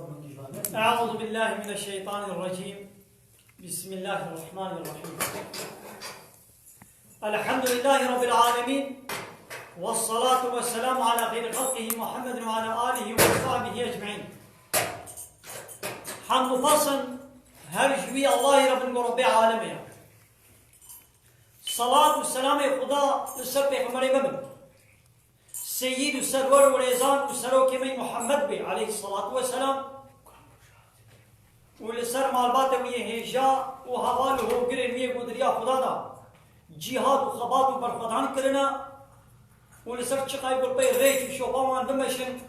أعوذ بالله من الشيطان الرجيم. بسم الله الرحمن الرحيم. الحمد لله رب العالمين، والصلاة والسلام على خير خلقه محمد وعلى آله وصحبه أجمعين. حمد فصل هر جوی الله رب العالمين. صلاة والسلام خدا لسر پیغمبر مبن سید و سرور و ریزان و سروک من محمد بی علیه الصلاة والسلام و لسر مالبات ویه هیجا و حوال و گرن ویه گودریا خدا دا جهاد و خبات و برخدان کرنا و لسر چقای گل پی ریت و شوباوان بمشن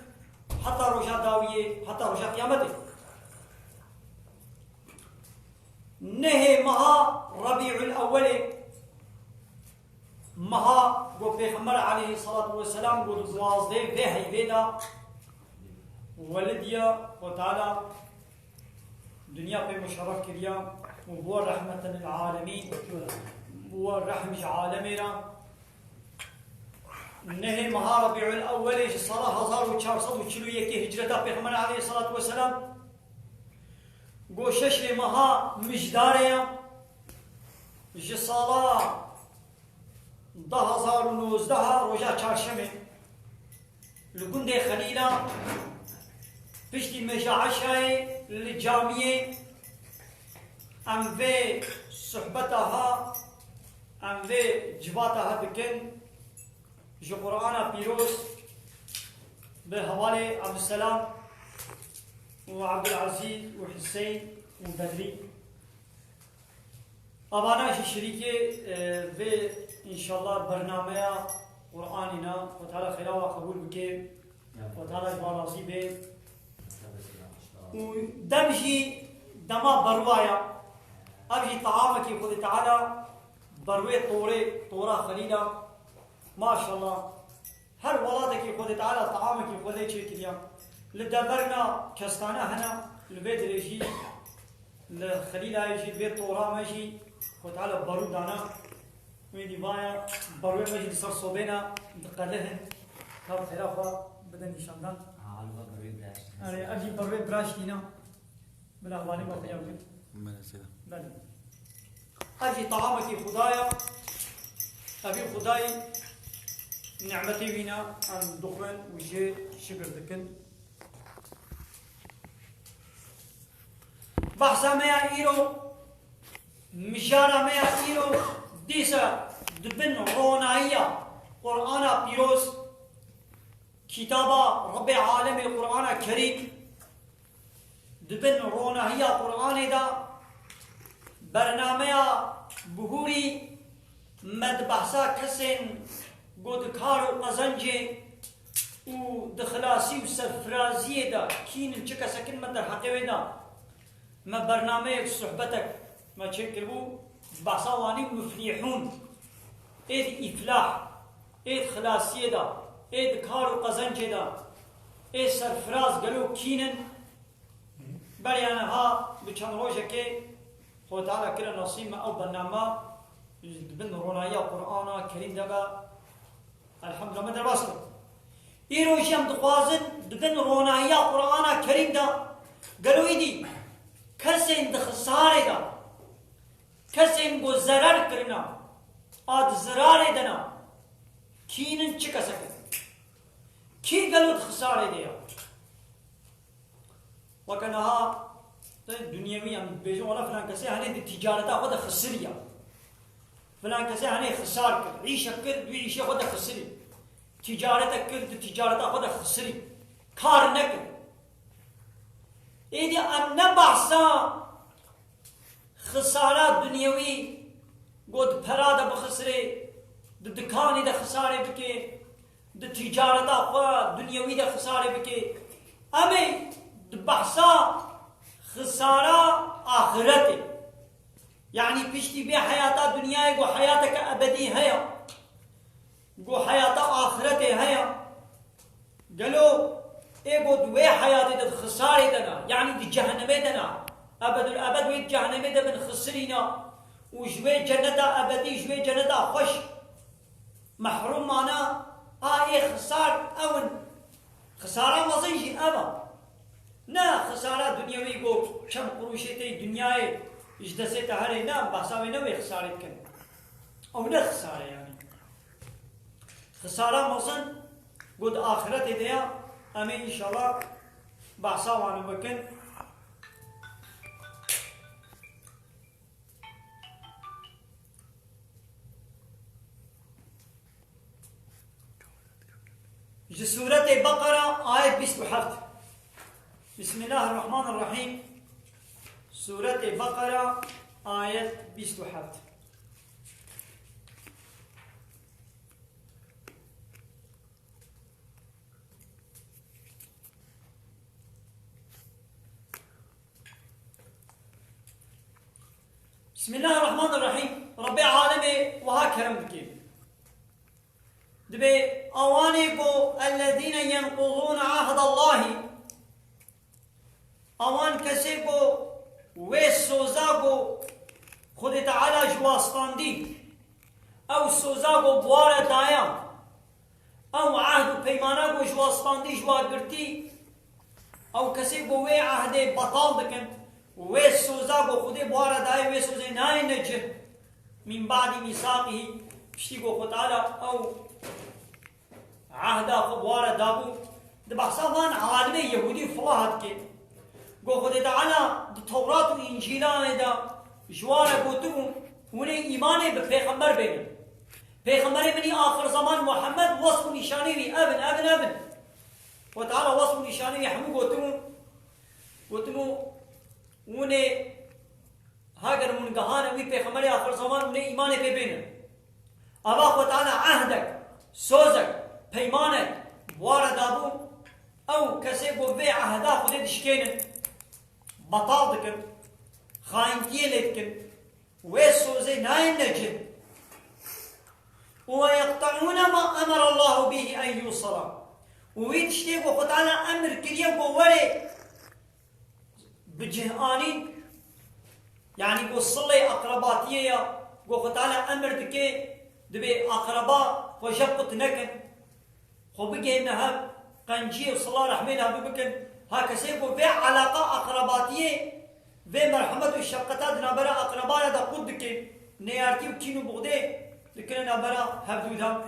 حتی روشا داویه حتی روشا قیامته. نه مها ربیع الاول مها گو پیغمبر علیه الصلاة والسلام گو دوازده به حیبه ولدیا و تعالی دنیا پہ مشرف کریا و هو رحمة للعالمین هو رحمة عالم را نه مها ربیع الاول سال 1441 هجرتا پیغمبر علیه الصلاة والسلام گو شش مها مجداریا جسالا 2019 روزا چهارشنبه لگند خلیلا پشتی مجاعشای لجامعه انوه صحبتها انوه جواتها بکن جو قرآن پیروز به حوالے عبدالسلام و عبدالعزیز و حسین و بدری ابانا شریکه و انشاءالله برنامه قرآننا و تعالی خیرا و قبول بکه و تعالی بارازی به و دمجی دما بروایا ابجی طعامکی خود تعالی بروی طورا خلیلا ماشاءالله هر ولادکی خود تعالی طعامکی خود چه کریا لدبرنا کستانه هنا لبید رجی لخلیلا یجی بید طورا مجی خود تعالی برو دانا ويدي بايا بروي مجد صار صوبينا دقلهن كاب خلافة بدن نشاندان أري أجي بروي براش دينا بلا غواني ما خيام بل أجي طعامك خدايا أبي خداي نعمتي بينا عن دخل وجه شكر دكن بحثا ميا إيرو مشارا ميا إيرو دیسا دبن رونائیہ قرآن پیروز کتابہ رب عالم القرآن کریم دبن رونائیہ قرآن دا برنامه بهوری مدبحثا کسین گودکار و قزنجه و دخلاسی و سرفرازی دا کین چکا سکن من در حقیوه دا ما برنامه صحبتك ما چکر بو بحثاواني مفلحون ايد افلاح ايد خلاصيه دا ايد كار وقزنج دا ايد سرفراز قالو كينن بريانها بچن روجه كي خو تعالى كلا نصيب او برنامه بن رونايا قرآن كريم دبا الحمد لله مدر واسط ايرو جام دخوازن بن رونايا قرآن كريم دا قالو ايدي كسين دخساري دا کسی کو ضرر کرنا آد ضرار دنا کینن چکا سکے کی گلوت خسارے دیا وکنہا دنیاوی ہم بیجوں والا فلان کسی ہنے دی تجارتا خود خسریا فلان کسی ہنے خسار کر عیشہ کر دوی عیشہ خود خسری تجارتا کر دی تجارتا خود خسری کار نکر ایدی ان بحثا خسارات دنیاوی گود پرادا بخسره د دکانی دا خساره بکه د تجارتا خوا دنیاوی دا خساره بکه امی د بحثا خساره آخرته یعنی پشتی بی حیاتا دنیای گو حیاتا که ابدی هیا گو حیاتا آخرته هیا گلو ایگو دوی حیاتی دا خساره دنا یعنی دی جهنمه دنا أبد الأبد ويد جهنم ده من خسرينا وجوي جنة أبدي جوي جنة خوش محروم معنا خسار أون خسارة وظيجي أبا نا خسارة دنيوي جو كم قروشتي دنياي اجدسي تهري نا بحسابي نوي خسارة كن أو لا خسارة يعني خسارة مصن قد آخرتي ديا أمين إن شاء الله بحساب عنه بكن سورة بقرة آية 27 بسم الله الرحمن الرحيم سورة بقرة آية 27 بسم الله الرحمن الرحيم ربي عالمي وها كرم بكي دبي أوانيكو الذين ينقضون عهد الله اوان کسی کو وی سوزا کو خود تعالی جواستاندی او سوزا کو بوار دایا او عهد و پیمانا کو جواستاندی جواگرتی او کسی کو وی عهد بطال دکن وی سوزا کو خود بوار دایا وی سوزا نای نجه من بعد میثاقه پشتی کو خود تعالی او عهدا کو بوار دابو دبحثا وان عالم یهودی فلاحت که گو خود تعالی تورات و انجیلان دا جوار گوتو ونه ایمان به پیغمبر بگن پیغمبر منی آخر زمان محمد وصف نشانی وی ابن و تعالی وصف نشانی وی همو گوتو ونه هاگر منگهان وی پیغمبر آخر زمان ونه ایمان به بگن اما خود تعالی عهدک سوزک پیمانک وارد آبو او کسی گو وی عهدا خود دشکینن بطال دكن خاينتي لدكن ويسوزي ناين نجن ويقطعون ما أمر الله به أن يوصل ويتشتيقوا خطانا أمر كريم ولي بجهاني يعني قو صلي أقرباتية قو خطانا أمر دكي دبي أقرباء وجبت نكن خو بقي إنها قنجي وصلاة رحمينها ببكن هكذا يقول في علاقة أقرباتية في مرحمة والشفقة نابرا أقربانا دا قد دكي نيارتي وكينو بغدي دكنا نابرا هبدودها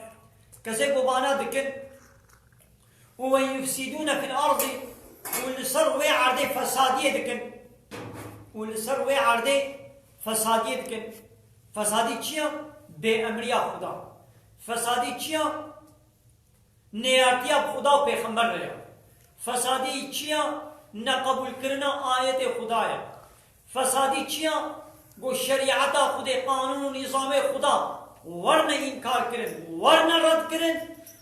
كذا يقول بانا دكن ويفسدون في الأرض واللي صار وي عردي فسادية دكن واللي صار وي عردي فسادية دكن فسادي چيا بأمريا خدا فسادي چيا نيارتيا بخدا و پیغمبر ريا فسادی چیا نقبول کرنا آیت خدایا فسادی چیا گو شریعت خود قانون و نظام خدا ورنه انکار کرن ورنه رد کرن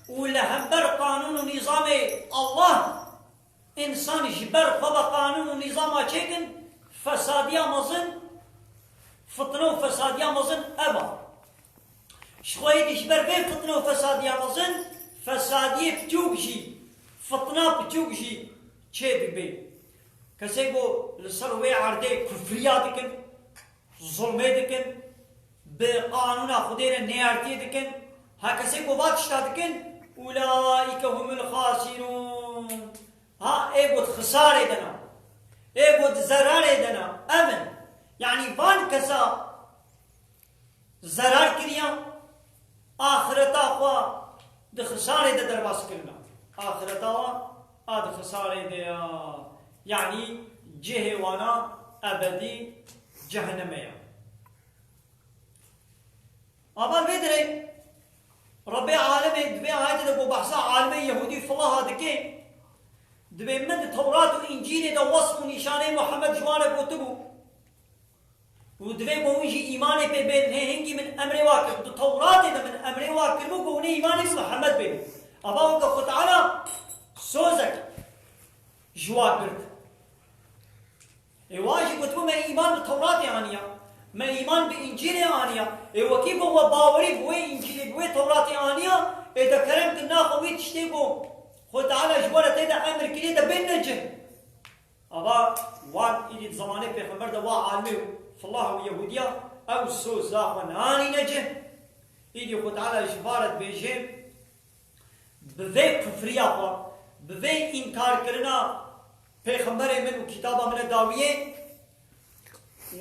و لهمبر قانون و نظام الله انسان جبر خدا قانون و نظام چکن فسادی مزن فتنه و فسادی مزن ابا شخوی جبر به فتنه و فسادی مزن فسادی بتوبجی فتنة بتوجي شيء بي كسيبو للسروي عردي كفريات دكن ظلمي دكن بقانون خدير نيارتي دكن هكسيبو باتشتا دكن أولئك هم الخاسرون ها ايبود خسارة دنا ايبود زرارة دنا أمن يعني فان كسا زرار كريا آخرتا خوا ده خسارة ده درباس كرنا آخرتا آد خسارة ديا يعني جهوانا أبدي جهنمية أبا بدري ربي عالمي دبي آيات دبو بحثا عالمي يهودي فلاها دكي دبي من توراة وإنجيل دا وصف ونشاني محمد جوانا بوتبو ودبي بوجي إيماني بين هنجي من أمر واكر توراة دا من أمر واكر بوجي إيماني محمد بين أبا وقف تعالى سوزك جواكرت واجب وتبو ما إيمان بالتوراة يعني ما إيمان بإنجيل يعني وكيف هو باوري بوي إنجيل بوي توراة يعني إذا كرمت الناخوي تشتيقو خد تعالى جوارة تيدا أمر كليدا بالنجم أبا وان إلي زماني في خمر دا عالمي فالله ويهودية أو سوزا وناني نجم إلي خد تعالى جوارة بيجيم بذي كفرية بذي إنكار كرنا پیغمبر من و کتاب من داویه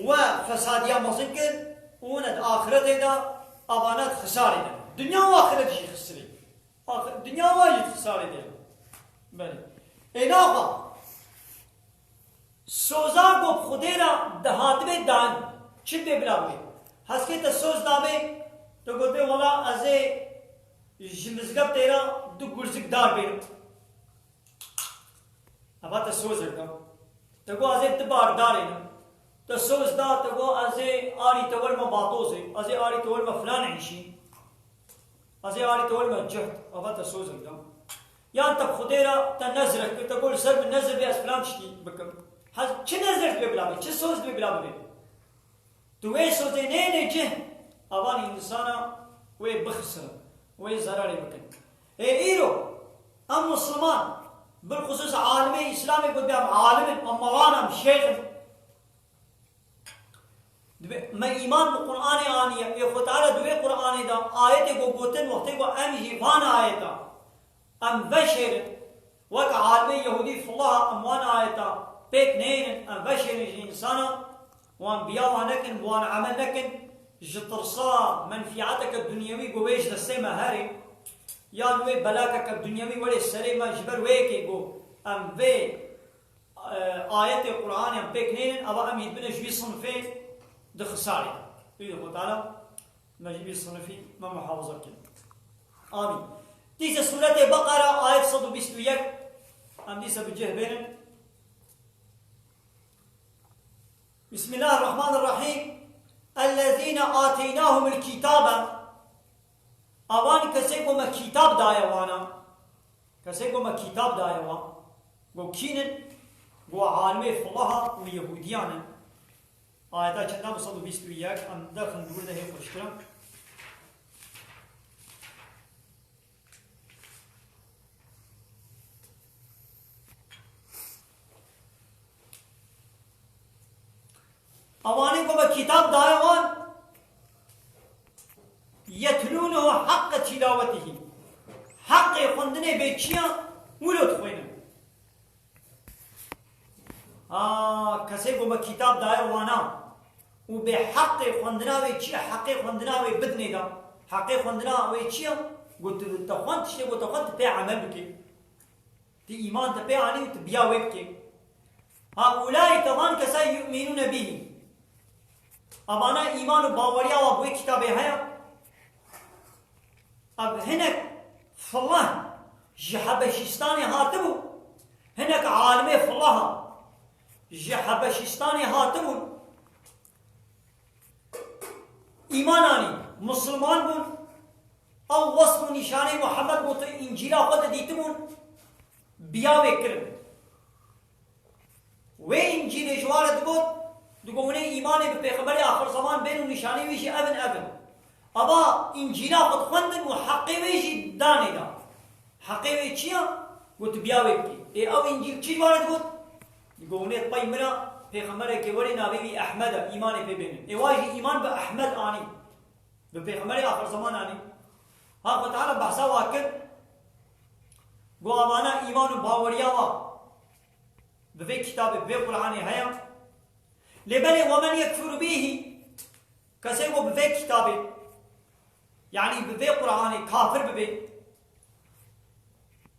و فسادیا مصیب کرد اوند آخرت دا آبانات خساری دا دنیا و آخرتشی خسری دنیا واجد خساری دا بله این آقا سوزا گفت خودی را دهاتبه دان چی بی بلا بی هست که تا سوز دابه تو گفت بی والا از جمزگب تیرا دو گرزک دار بیرو ابا تا سوز رکم تو گفت از تبار داری تا سوز دا تو گفت از آری تول ما باطوزه از آری تول ما فلان عیشی از آری تول ما جهد ابا تا سوز رکم یا تب خودی را تا نظرک تا گفت سر من نظر بی از فلان چی بکم چه نظر بی بلا بی چه سوز بی بلا بی تو وی سوزه نه جه اوان انسانا وی بخسر وی ضراری بکن ایرو ام مسلمان بالخصوص عالم اسلامی بود بیم عالم ام موانم شیخ ما ایمان بقرآن آنیه یا خود تعالی دوی قرآن دا آیت گو گوتن وقتی گو ام جیفان آیتا ام بشر وک عالم یهودی فالله اموان آیتا پیک نین ام بشر انسانا وان بياوها نكن وان عمل نكن جترصا منفعتك الدنيوي قويش دستي هاري يا نوي بلاكك الدنيوي ولي السري ما جبر ويكي قو ام في آيات القرآن ام بيك نين ابا ام يدبنا جوي صنفين ده خساري بيدو تعالى ما جوي صنفين ما محافظة كده آمين ديسة سورة بقرة آيات 121 ام ديسة بجه بينن بسم الله الرحمن الرحيم الذين آتيناهم الكتاب اوان کسی کو ما کتاب دایا وانا کسی کو ما کتاب دایا وان گو کینن گو عالم فلاها و یهودیان آیتا چندم 121 ام داخل دور ده خوش کرم اوانی کو با کتاب دایوان یتلونه حق تلاوته حق خوندنه به چیا ولود خوینه کسی کو با کتاب دایوانا و به حق خوندنه به چیا حق خوندنه به بدنه دا حق خوندنه به چیا گوت تخوند چه گوت تخوند به عمل بکی تی ایمان ته آنی تو بیا وبکی هؤلاء كمان كسا يؤمنون به ابانا ایمان و باوریا و بوی کتابه هیا اب هنک فالله جحبشستانی هاتبو هنک عالم فالله جحبشستانی هاتبو ایمانانی مسلمان بون او وصف و نشانه محمد بو تو انجیلا خود دیتمون بیا وکرن و انجیل جوارت بود دگونه ایمان به پیغمبر آخر زمان بین و نشانی ویشی ابن ابا انجیلا خود خوندن و حقی ویشی دانی دا حقی وی چیا؟ گوت بیاوی بکی ای او انجیل چی وارد بود؟ دگونه پیمرا پیغمبر که ولی نابی احمد ایمان پی بینن ای واجی ایمان به احمد آنی به پیغمبر آخر زمان آنی ها خود تعالی بحثا واکر گو آوانا ایمان و باوریا و به کتاب به قرآنی هیا لبني ومن يكفر به كسيبو بذي كتابي يعني بذي قرآني كافر ببي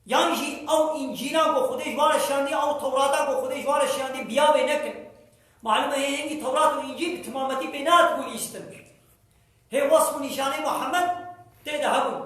يعني او انجيلا کو خودش وارا شاندي او توراتا کو خودش وارا شاندي بياوي نكن معلومه هي ان تورات و انجيل تمامتي بينات کو يستن هي وصف نشانه محمد تدهبو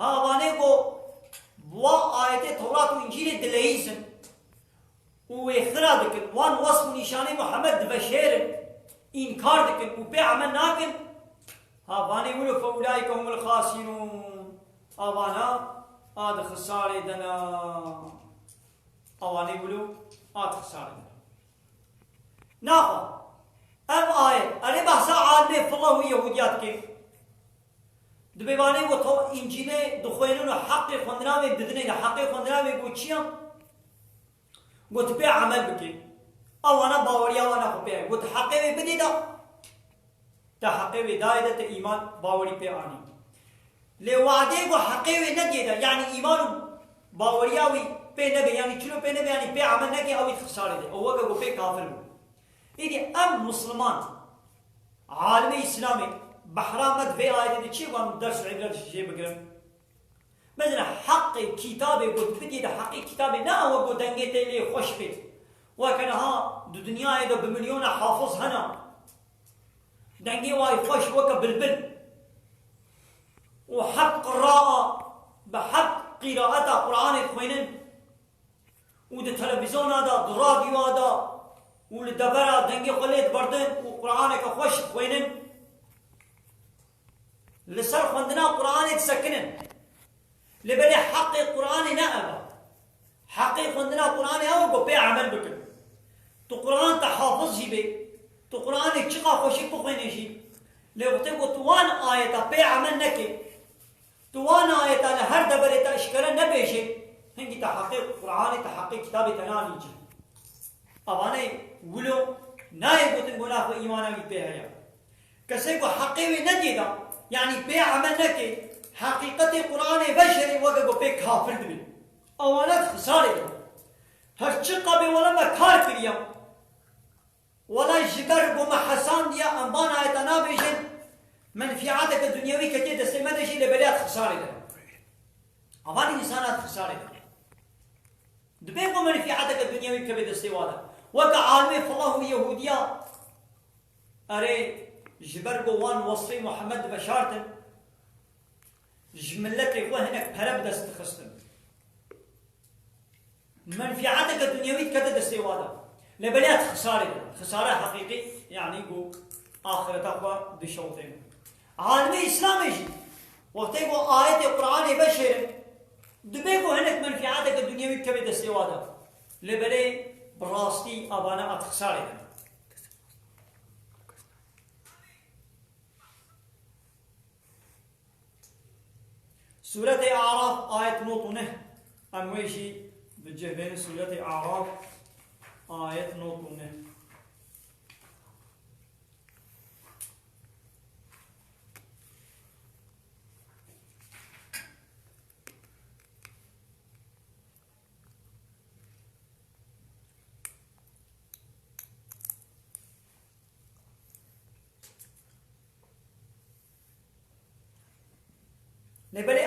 ها وانه کو وا آيات تورات و انجيل دليزن وإخراج دكن وان وصف نشانه محمد بشير إنكار دكن وبيعمل ناكن هافاني ولو فأولئك هم الخاسرون أوانا آد خسارة دنا أواني ولو آد خسارة دنا ناقا أم آية أنا بحثا عالمي فالله ويهوديات كيف دبيباني وطو إنجيله دخوينون حق خندنا بددنه حق خندنا بوچيا قلت بيع عمل بكي او انا باوريا وانا خو بيع قلت حقي بدي دا تحقي بداية ايمان باوري بيع اني لوعده قو حقي ندي دا يعني ايمان باوریاوی پی نبی یعنی چلو پی نبی یعنی پی عمل نکی اوی خساره ده او وقت پی کافر بود ایدی ام مسلمان عالم اسلامی بحرامت في آية دي شيء وام درس عبرت شيء بقرن مثلا حق كتابه قد بدي ده حق كتابه نا هو قد دنجت لي خوش بيت وكان ها الدنيا إذا بمليون حافظ هنا دنجي واي خوش وك بالبل وحق قراءة بحق قراءة قرآن خوينن وده تلفزيون هذا راديو هذا والدبرة دنجي خليت بردن وقرآن كخوش خوينن لسر خندنا قرآن تسكنن لبلي حق القرآن نأبا حق خندنا قرآن هو بي عمل بكن تو قرآن تحافظ جيبه تو قرآن چقا خوشي بخوينه جي لوقتي کو توان آيتا بي عمل نكي توان آيتا لهر دبري تأشكرا نبيشي هنگي تحقيق قرآن تحقيق كتاب تناني جي اواني ولو ناي قوتن گناه و ايمانا بي بيهايا كسي کو حقيوي نديدا يعني بي عمل نكي حقيقة قرآن بشري وقت بي كافر دبي اوانات خساري دبي هر چقا بي ولا ما كار كريم ولا جبر بما حسان ديا انبان آيتا نابيشن منفعاتك الدنيوي كتير دستي مدشي لبليات خساري دبي اواني انسانات خساري دبي دبيكو منفعاتك الدنيوي كبير دستي والا وقت عالمي فالله يهوديا اري جبرگو وان وصفي محمد بشارتن جملتك وهنك بهرب دست خستن منفعتك الدنيوية كده دستيوادا لبليات خسارة حقيقي يعني قو آخر تقوى بشوطين عالمي إسلامي جي وقتك آية القرآن بشر دبيكو هنك منفعتك الدنيوية كده دستيوادا لبلي براستي أبانا أتخساري سورة أعراف آية نوطنه أمويشي بجهبين سورة أعراف آية نوطنه لبلي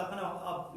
دخنا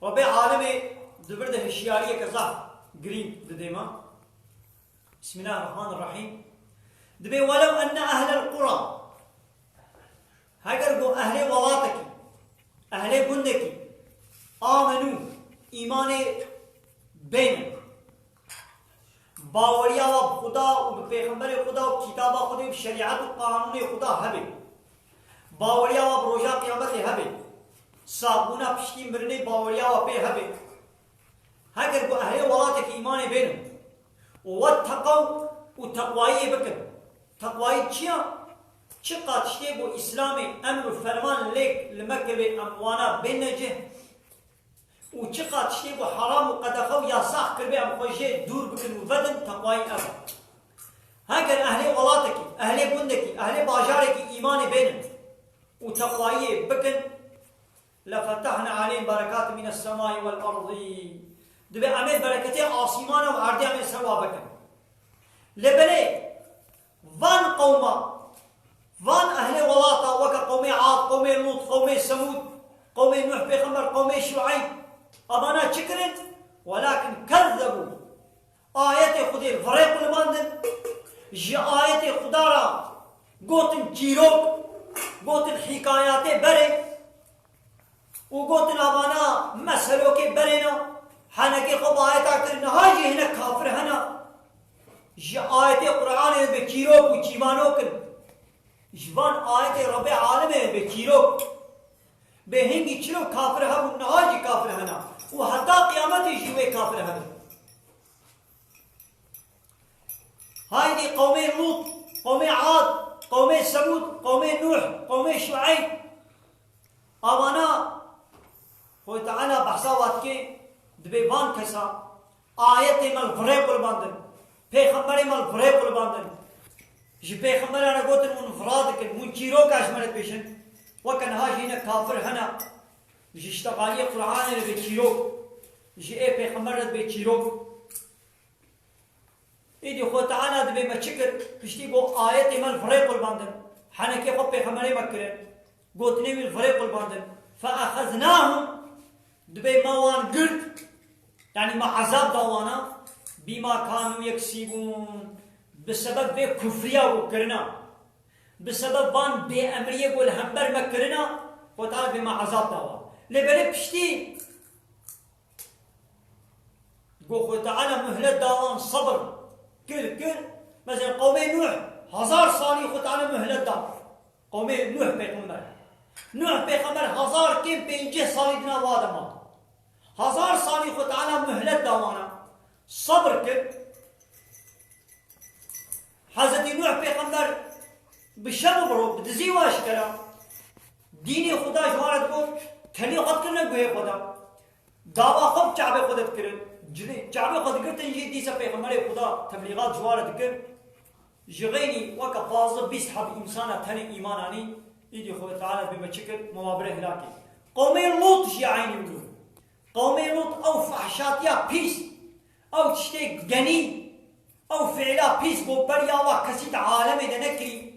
وبي عالم دبرد هشياريه كذا جرين دديما بسم الله الرحمن الرحيم دبي ولو ان اهل القرى هاجروا اهل ولاطك اهل بندك آمنو ایمان بین باوریا و خدا و پیغمبر خدا و کتاب خدا و شریعت و قانون خدا هبه باوریا و روزا قیامت هبه صابونا پشتی مرنه باوریا و پی هبه هگر کو اهل ولاتك ایمان بین و تقوا و تقوایی بکن تقوایی چیا چقدر شتی بو اسلام امر و فرمان لیک لمکه اموانا بینجه و چقدر شتی بو حرام و قدخه و یاساق کربه ام خوشه دور بکن و ودن تقوایی ابا هگر اهل ولاتکی اهل بندکی اهل باجارکی ایمان بینن و تقوایی بکن لفتحنا عليهم بركات من السماء والأرض دبي عمل بركتي آسمان و أرض عمل سوا بکن لبلي وان قوما وان اهل ولاتا وكا قوم عاد قوم لوط قوم ثمود قوم نوح پیغمبر قوم شعيب أبانا شكرت ولكن كذبوا آيات خدي فريق الماندن جي آيات خدارا قوتن جيروك قوتن حكايات بري وقوتن أبانا مسهلوك برينا حنكي خب آيات أكترنا هاجي هنا كافر هنا جي آيات قرآن بكيروك وجيوانوك جوان آيات رب العالم بكيروك بهنگی چلو کافر هم و نهاجی کافر هنا و حتی قیامتی جوه کافر هنا هايدي قوم لوط قوم عاد قوم ثمود قوم نوح قوم شعيب اوانا خوي تعالى بحثاوات كي دبيبان كسا آيات مال فريق قرباندن پیغمبر مال فريق قرباندن جي پیغمبر انا قلت منفرادك من كيروك اشملت بيشن وكان هاجينا كافر هنا جي اشتغالية قرآن اللي بكيروك جي ايه پیغمبر بكيروك ايدي خو تعالى دبي ما شكر بشتي قو آيات مال فريق قرباندن حنا كي خو پیغمبر مكرن قلت نيم الفريق قرباندن فأخذناهم دبي موان قرد يعني مع عذاب دوانا بما كانوا يكسبون بسبب بي كفرية وكرنا بسبب بان بي أمرية والهمبر مكرنا وتعالى بما عذاب دوا لبالي بشتي قو تعالى مهلة دوان صبر كل مثلا قومي نوح 1000 صالي خو تعالى مهلة دوان قومي نوح بيغمبر نوح بيغمبر 1000 كم بينجه صالي دنا وادما 1000 صالي خو تعالى مهلة دوانا صبر كر حضرت نوح پیغمبر بشم برو بدزی واش کرا دین خدا جوارد کو تھلی خود کرنے گوے خدا دعوا خود چابے خودت کرے جنے چابے خود کرتے یہ دیسا پیغمبر خدا تبلیغات جوارد کر جغینی وک فاضل بيسحب انسان ثاني ایمانانی ایدی خدا تعالی بمشکل موابره هلاکی قوم لوط جي عيني ولو قوم لوط او فحشاتيا بيس او تشتي غني او فعلا بيس بو بريا وكسيت عالم دنكري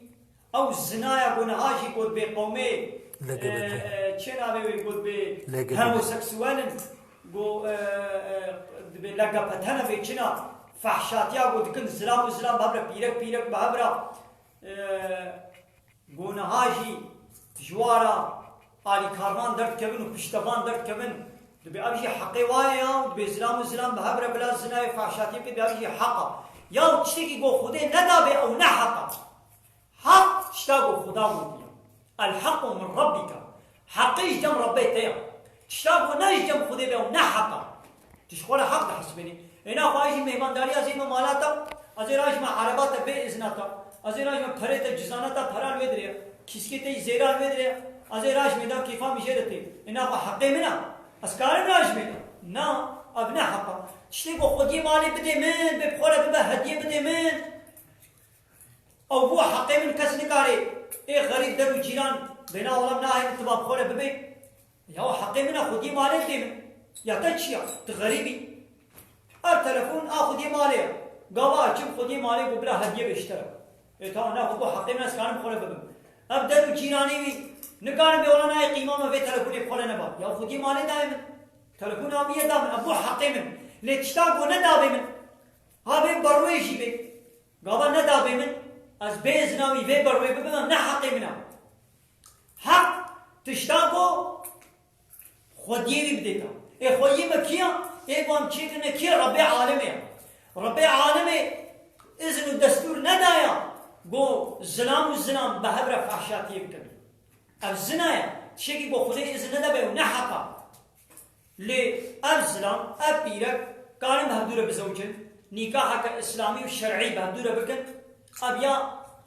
او الزنايا بنهاجي بود بقومي چنا بي بود ب هوموسيكسوال بو لقى بتنا بي چنا فحشاتيا بود كن زلام بابرا بيرك بابرا بنهاجي جوارا علي كارمان درد كبن وبشتبان درد كبن دبي أبجي حقي وايا بإسلام بهبرة بلا زنا فحشاتي بدي أبجي حقا يا تشتكي جو خدي ندابي أو نحقا حق تشتاقو خدا موديا الحق من ربك حقي جم ربيتيا تشتاقو نايش جم خدي بي أو نحقا تشخولا حق تحسبني هنا خواهشي مهمان داري أزي ما مالاتا أزي راج ما عرباتا بي إذناتا أزي راج ما فريتا جزاناتا فرال ويدريا كيسكيتي زيرال ويدريا أزي راج ميدا كيفا مشيرتي هنا حقي منا أسكار ناش منا نا أبنا حقا تشتي بو خدي مالي بدي من ببخورة ببا هدية بدي من أو بو حقي من كس نكاري إيه غريب درو جيران بنا ولا منا هاي تبا بخورة ببي يا حقي منا خدي مالي بدي من يا تشيا تغريبي التلفون خدي مالي قوا چم خدي مالي ببلا هدية بيشترى إيه تا أنا بو حقي من أسكار بخورة ببي أب درو جيراني بي نكان بيولانا قيمة ما في تلفوني بخورة نبا يا خدي مالي دائما تلفون أمية دائما أبو حقي من لتشتاقو ندابي من هابي برويشي بي قابا ندابي من از بيزناوي في بروي ببما نحقي منها حق تشتاقو خديوي بديتا اي خوي مكيا اي بام تشيكنا كي ربي عالمي اذن الدستور ندايا قو الزلام والزلام بهبرة فحشاتي يمكن الزنايا تشيكي بو خدي اذن ندابي ونحقا للزلام أبيرك كان بهدورة بزوجين نكاحك إسلامي وشرعي بهدورة بكن أبيا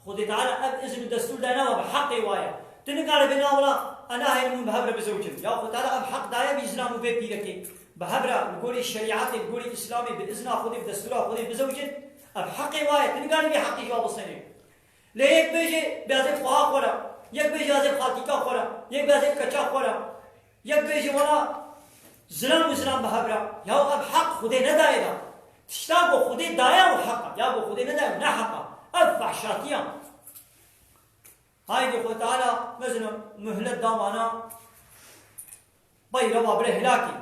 خدي تعالى أب إذن الدستور دانا وبحقي وايا تنقال بنا ولا أنا هاي من بهبرة بزوجين يا خدي تعالى أب حق دايا بإسلام وبيبيرك بهبرة نقول الشريعات نقول الإسلامي بإذن خدي بدستور خدي بزوجين أب حقي وايا تنقال بحقي جواب الصيني ليك بيجي بيازي فوها خورا يك بيجي بيازي خاتيكا خورا يك بيازي كچا خورا يك بيجي ولا زلام وزلام بهبرا يا أب حق خدي ندايدا تشتاقو خدي دايا وحقا يا أبو خدي ندايا نحقا أب فحشاتيا هاي دي خد تعالى مثلا مهلة دامانا بيروا برهلاكي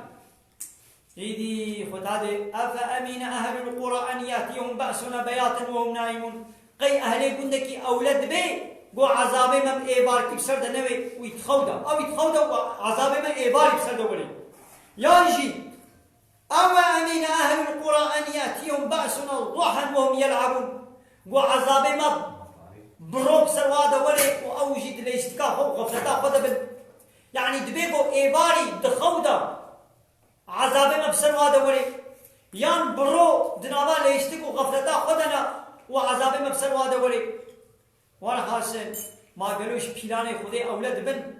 يدي خد تعالى أفأمين أهل القرى أن يأتيهم بأسنا بياتا وهم نائمون قي أهلي كندكي أولاد بي قو عذابي من إيبار كبسر دنوي ويتخودا أو يتخودا وعذابي من إيبار كبسر دولي ياجي أو أمين أهل القرى أن يأتيهم بأسنا ضحى وهم يلعبون وعذاب ما بروك سروادا ولي وأوجد ليستكا فوق غفلتا قدبن يعني دبيبو إيباري دخودا عذاب ما بسروادا ولي يان برو دنابا ليستكو غفلتا قدنا وعذاب ما بسروادا ولي وانا خاصة ما قالوش بيلاني خذي أولاد بن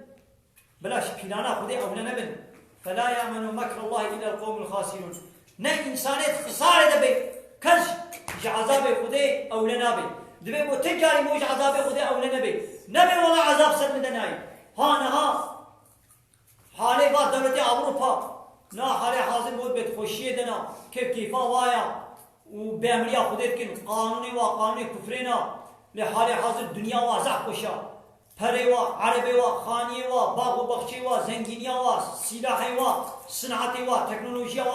بلاش بيلانا خذي أولاد بن فلا يأمن مكر الله إلا القوم الخاسرون نه انسانیت خساره دبی کج عذاب خدا اولنا بی دبی بو تجاری موج عذاب خدا اولنا بی نبی والله عذاب سر مدنای ها نها حالی با دولت اروپا نه حالی حاضر بود بيت خوشیه دنا کیفا وایا و بامریا خودت کن قانونی و قانونی کفرینا لحالی حاضر دنیا و زح خوشا پره و عربی و خانی و باغ و بخشی و زنگینی و سلاحی و صنعتی و تکنولوژی و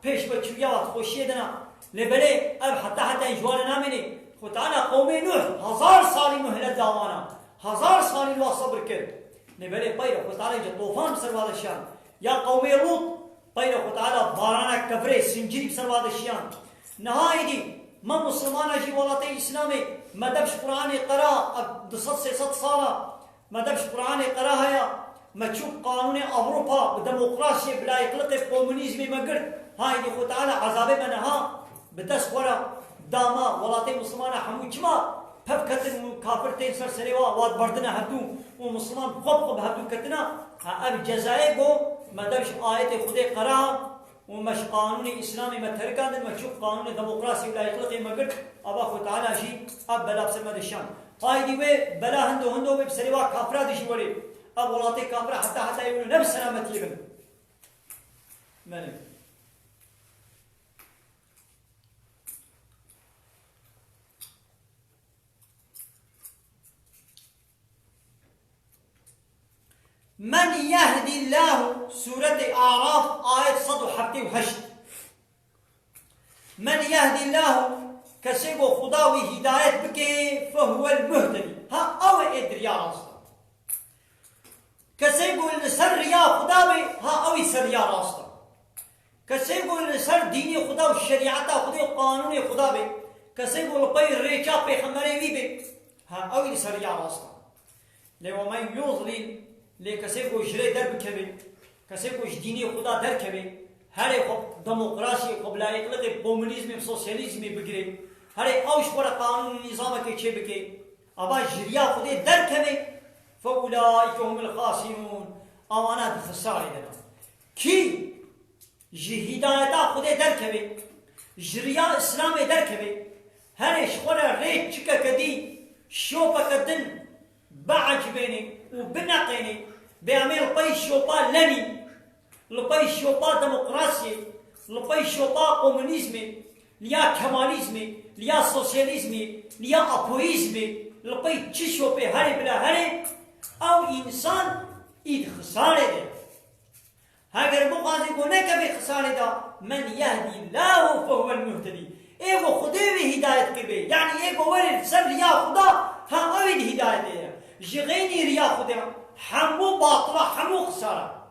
پیش بچوی و خوشیه دنا لبله اب حتی انجوان نامینی خود انا قومی نوح 1000 سالی مهلت داوانا 1000 سالی لوا صبر کرد لبله پیره خود تعالی جا طوفان بسروادشان یا قومی لوط پیره خود تعالی بارانا کفره سنجری بسروادشان نهایی دی ما مسلمان جی ولات اسلامی مدبش قرآن قرا 200-300 ساله مدبش قرآن قرا هيا ما تشوف قانون اوروبا وديمقراطيه بلا يقلق كومونيزم مقر هاي دي خد تعالى عذاب منها بدس ورا داما ولات مسلمان حمو جما فبكتن كافرتين سرسريوا واد بردنا هدو ومسلمان قب هدو كتنا اب جزائر go مدبش آية خد قرا ومش قانون اسلامي متركان مشوف قانون ديمقراطي ولا يخلق مقر ابا خو تعالى شي اب بلا بسمه الشام هاي دي بلا هندو بسريوا كافرا دي شي ولي اب ولاتي كافرا حتى يقولوا نفس سلامتي يبن مالك من يهدي الله سورة أعراف آية 178 من يهدي الله كسيبو خداوي هداية بكي فهو المهتدي ها أو إدري يا راستا كسيبو النسر يا خداوي ها أو يسر يا راستا كسيبو النسر ديني خداوي الشريعة خداوي قانون خداوي كسيبو لبي الريكا بيخمري بيبي ها أو يسر يا راستا لو من يظلم لی کسی کو جری در بکبی کسی کو دینی خدا در کبی هر خب دموکراسی خب لایقلق کمونیسم سوسیالیسم بگیری هر اوش پر قانون نظام که چه بکی ابا جریا خودی در کبی فاولئک هم الخاسرون امانات خساره دارن کی هدایت خودی در کبی جریا اسلام در کبی هرش خورا ریت چکا کدی شوپا کدن بعجبینی وبنقيني بيعمل لبي شوبا لني لبي شوبا ديمقراطية لبي شوبا كومونيزم ليا كماليزم ليا سوسياليزم ليا ابويزم لبي تشوبي هاري بلا هاري او انسان ايد خساره ده هاگر مقاضي گونه کبي خساره ده من يهدي الله فهو المهتدي ايغو خدي هدايت كبي يعني ايغو ورد سر يا خدا ها اويد هدايت ده جغيني ريا خدا حمو باطلة حمو خسارة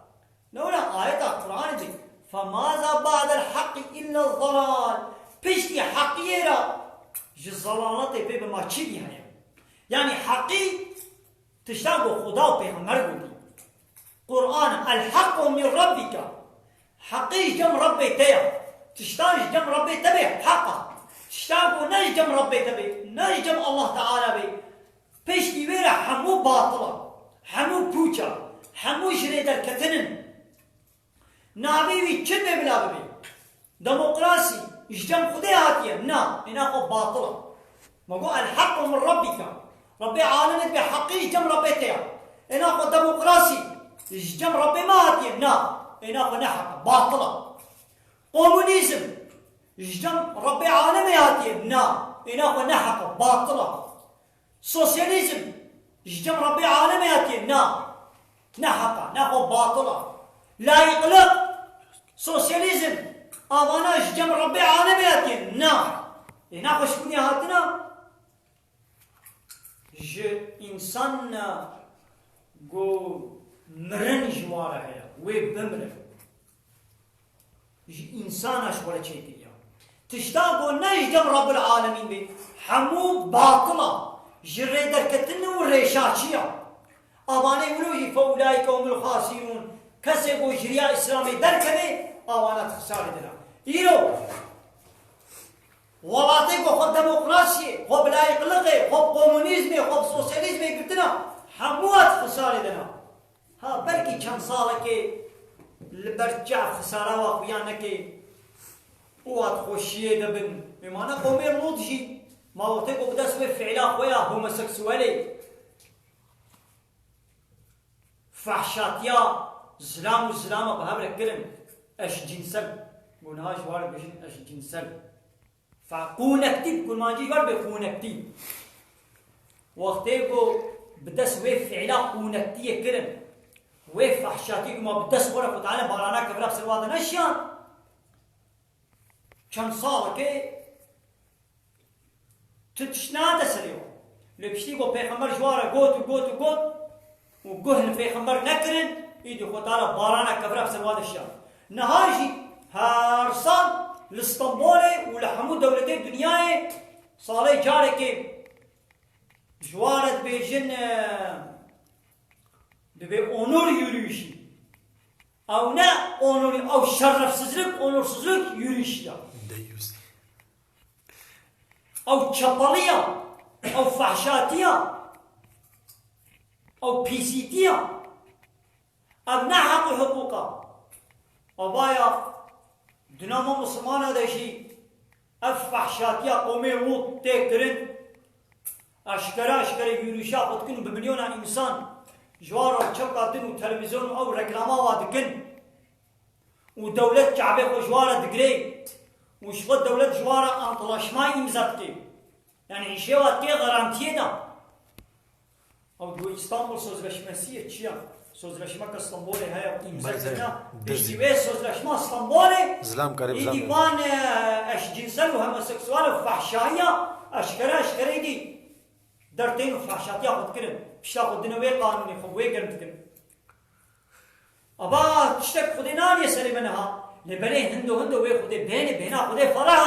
لولا آية القرآن دي فماذا بعد الحق إلا الضلال بيشتي حقيرة جزلالات بي بما تشيدي هنيا يعني حقي تشتاقو خدا وبيغمر قولي قرآن الحق من ربك حقي جم ربي تيا تشتاق جم ربي تبي حقا تشتاقو نجم ربي تبي نجم الله تعالى بي پیشتی ویره همو باطلا همو پوچا همو جریدر کتنن ناویوی چه ببلا ببی دموکراسی اجدام خودی هاتیه نه اینا خو باطلا مگو الحق من ربك ربي عالمت بحقی اجدام ربی تیا اینا خو دموکراسی اجدام ربی ما هاتیه نه اینا خو نحق باطلا كومونيزم اجدام ربي عالمي هاتیه نه اینا خو نحق باطلا سوسياليزم جم ربي عالمي هاتين نحقا نحو باطلا لا يقلق سوسياليزم أمانا جم ربي عالمي هاتين نحو شكوني هاتنا إنسان جو مرن جواره هيا وي بمرن إنسان أشوال شيء تشتاقوا نجم رب العالمين بي حمو باطلا جري دركتن وريشاشيا أباني ولوجي فأولئك هم الخاسرون كسبوا جريا إسلامي دركبي أوانات خسارة دنا إيرو ولاتي خب ديمقراطية خب لا يقلقي خب كومونيزمي خب سوسياليزمي قلتنا حموات خسارة دنا ها بركي كم صالة كي لبرجع خسارة وخيانة كي وات خوشيه دبن بمعنى قومي لوطجي ما وقتي قبدا سوي فعلا خويا هوموسيكسوالي فحشاتيا زلام وزلامه بهبرك كلم اش جنسل قلنا جوار بجن اش جنسل فقونكتي كل ما نجي جوار بقونكتي وقتي قو بدا سوي فعلا قونكتي كلم وي فحشاتي ما بدا سوي وتعالى بارانا كبرا بسواد نشان كان صار كي تتشنا دسريو لبشتي قو بيخمر جوار قوت وقهن بيخمر نكرن يدي خوتالا بارانا كبرا بسواد الشام نهاجي هارسان لاسطنبولي ولحمود دولتي الدنيا صالي جاري كي جوارد بيجن دبي اونور يوريشي او نا اونور او شرفسizlik onursuzluk yürüyüşü او çapalıya او فحشاتية او بيسيتية ابناء حق حقوقها ابايا دناما مسلمانة داشي اف فحشاتية قومي روت تكرن اشكرا يوريشا خدكن بمليون انسان جوارا چپا دن و تلویزیون او رکلاما وادکن و دولت شعبی خو جوارا دگری و شغل دولت جوارا انطلاشمای امزاد کی yani işe vattiye garantiye da ama bu İstanbul Sözleşmesi çiya sözleşme ka İstanbul'e haya imzatına işte sözleşme İstanbul'e زلام قريب زلام divan eşcinsel ve homoseksüel ve fahşaya aşkara idi درتين فحشات ياخذ كلم بشتاق الدنوي قانوني خوي قرمت كلم أبا تشتك خدينا يسأل منها لبني هندو وي خدي بينا خدي فرها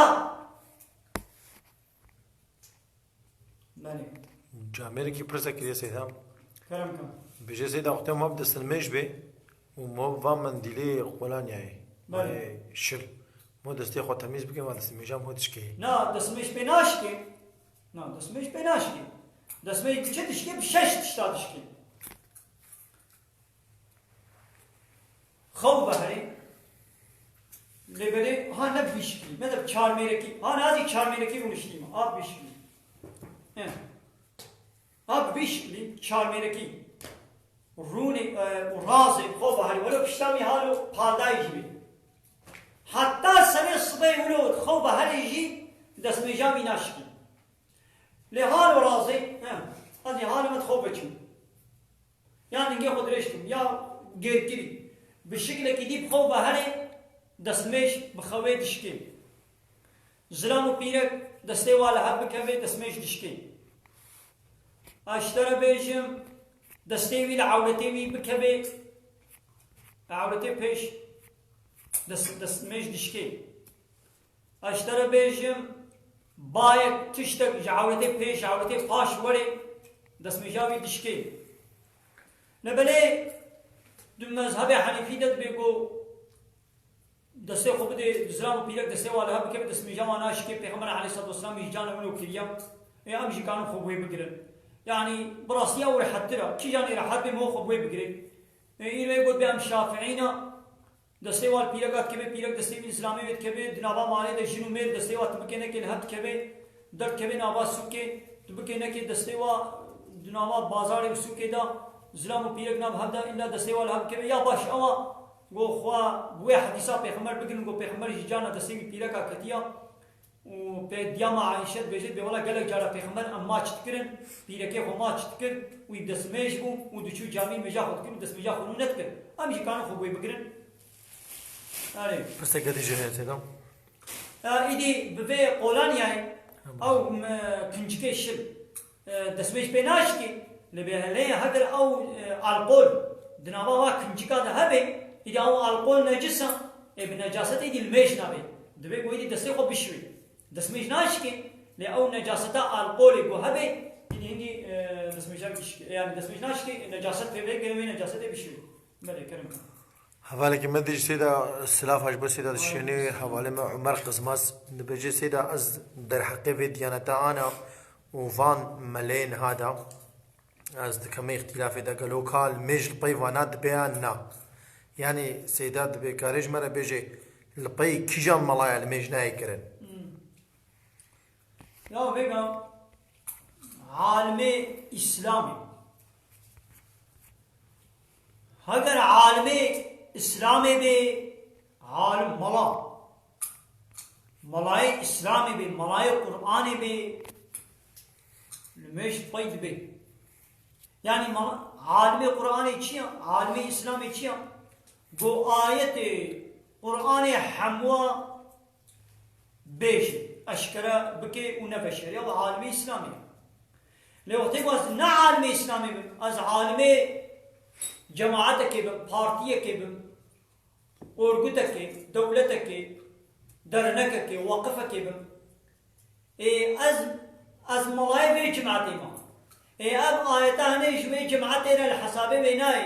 بني جامعه کی پرسه کریه سیدا كلامكم بيجي سيدا وقتها ما بده سلميش به وما فامن ديلي قولان يعني شل مو دستي خو تمیز بگم ولی سمیجام هو تشکی نا دسمش بناشكي نا دسمش بناشكي دسمه küçük dişki bir şeş dişta dişki. Xav bahri lebede ha ne bişki. Mesela çarmereki. Ha nazik çarmereki konuşayım. Ab bişki. Ab bişki çarmereki. Runi razı xav bahri velo piştami halu pardai gibi. Hatta sene sıbay velo xav bahri ji dسمه jami naşki. لحال راضي هذه حالة ما تخوبتشم يعني نجي خد ريشتم يا جيت كذي بالشكل كذي بخوبة هني دسميش بخوي دشكي زلام وبيرك دستي ولا حب كذي دسميش دشكي اشترى بيجم دستي ولا عولتي وي بكذي عولتي بيش دسميش دشكي اشترى بيجم بايك تشتك جعولتي بيش جعولتي باش وري دسمي جاوي دشكي نبلي دم مذهب حنيفي دد بيقو دسي خو بدي زلام بيرك دسي ولا هب كيف دسمي جاوا ناشكي پیغمبر عليه الصلاه والسلام يجانا منو كريا يا امشي كانوا خو بوي بقرن يعني براسيا ورحترا كي جاني راحت مو خو بوي بقرن ايه يقول بهم شافعينا دسته وال پیرگات که به پیرگ دسته اسلامی وید که به دنابا مالی دشینو میر دسته وات بکنه که لحد که به در که به نواز سوکه تو بکنه که دسته وا دنابا بازاری سوکه دا زلام و پیرگ نام هدا الا دسته وال هم که به یا باش اما گو خوا بوی حدیثا پیغمبر بگن گو پیغمبر جانا دسته پیرگ کتیا و به دیاما عایشه بجد به ولا گلک جارا پیغمبر اما چتکرن پیرگه خو ما چتکر و دسمهش بو و دوچو جامی مجا خود کن دس مجا خونو نت کر امی کانو خو بوی بگرن پرسه کدی جهه سیدا ایدی به قولان يعني او كنجكي شل دسميش بيناشكي لبيهليه هدر او القول دنابا وا كنجكا ده هبه اذا او القول نجسا بنجاسته دي الميش نابي دبي قويدي دسي خو بشوي دسميش ناشكي لاو نجاسته القول جو هبه دي دسميش يعني دسميش ناشكي نجاسته في بيجي نجاسته بشوي ملي كرم حواله که من دیج سیدا سلاف هاش بس سیدا شنی حواله ما عمر قزماس نبجي سیدا از در حق في ديانتا انا وفان ملين هذا از كم اختلاف ده لوكال مجل بيوانات بياننا يعني سيدات بكارج مرة بيجي لبي كيجان ملايا المجناي كرن لا بيقام عالم إسلامي اگر عالم اسلامی به عالم ملای اسلامی به ملای قرآنی به نمیش فاید به یعنی عالم قرآنی چیه؟ عالم اسلامی چیه؟ گو آیت قرآن حموا بیش اشکرا بکی و نفشر یا عالم اسلامی لیوتی باز نه عالم اسلامی به از عالم جماعت کے بم پارٹی کے بم اورگت کے دولت کے درنک کے وقف کے بم از ملائے بے جماعت ما اب آیتا نے شوی جماعت الحساب بینائے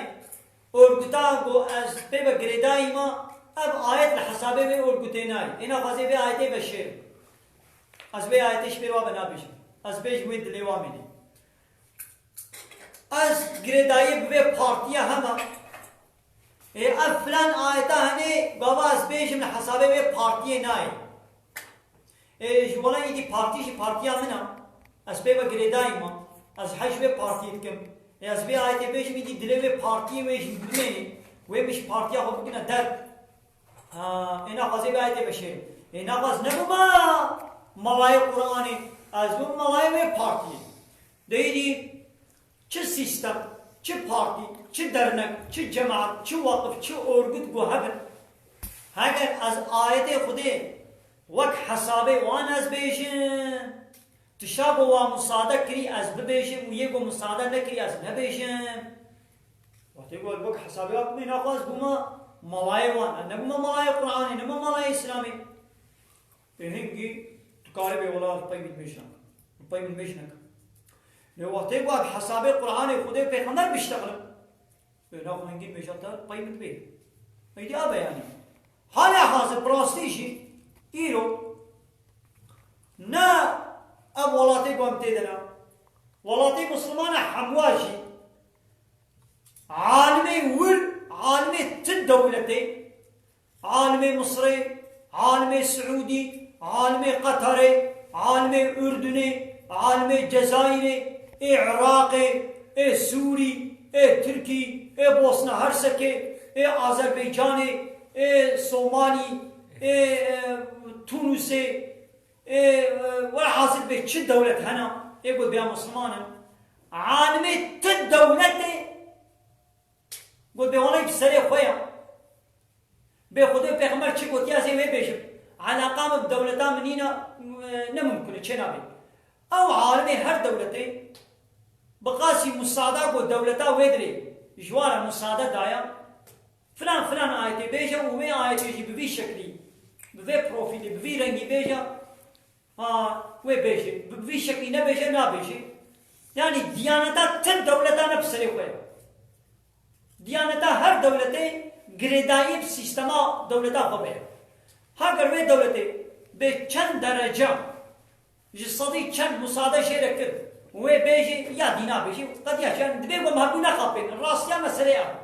اورگتا کو از پہ بگریدائی ما اب آیت الحساب بے اورگتے نائے اینا فازی بے آیت بشیر از بے آیت شمیروا بنا بشیر از بے جوی دلیوا ملی از گریدایی به پارتیا همه فلان آیتا هنی بابا از بیشم حسابه به پارتی نای جوالا ایدی پارتیا منه از به گریدایی ما از حش به پارتی کم از به آیت بیشم ایدی دلی به پارتی ویشم بمینی وی بش پارتیا خوب کنه در اینا قضی به آیت بشه اینا قض نبو با ملای قرآنی از بو ملای به پارتی دیدی چه سیستم، چه پارتی، چه درنک، چه جماعت، چه وقف، چه اورگت گو هبن اگر از آیت خوده وک حسابه وان از بیشن تشاب و مصادق کری از ببیشن و یکو مصادق نکری از نبیشن وقتی گو وک حسابه وقت می ناخواز بوما ملای وان نبوما ملای قرآنی نبوما ملای اسلامی بهنگی تکاری به ولاد پای من بیشنک وقتی که حساب قرآن خود پیغمبر بشتغل اینا خونگی میشتر قیمت بیر ایدی آبه یعنی حالا حاضر براستیشی ایرو نه اب ولاتی که هم تیدنا ولاتی مسلمان حمواشی عالم ول عالم تد دولتی عالم مصری عالم سعودی عالم قطری عالم اردنی عالم جزائری عراقی سوری ترکی بوسنا هرسکی آذربایجانی سومالی تونسی والحاصل به چه دولت هنا يقول بها مسلمان عالم تد دولته قل به والله بسري خويا بخوده پیغمبر چی گفت یا زیوه بیشم علاقه بدولتا منینا نممکنه چه نبی او عالم هر دولتی بقاسی مساعده کو دولتا ویدری جوارا مساعده دایا فلان آیتی بیشم و وی آیتی بوی شکلی بوی پروفیلی بوی رنگی بیشم وی بیشم بوی شکلی نبیشم نبیشم یعنی دیانتا تن دولتا نبسری خویا دیانتا هر دولتی گریدایی سیستما دولتا خوبه هر وی دولتی به چند درجه جسدی چند مساعده شیره کرد و بیشی یا دینا بیشی قد یا چند دبیگو مهبو نخوابین راستیا مسئله هم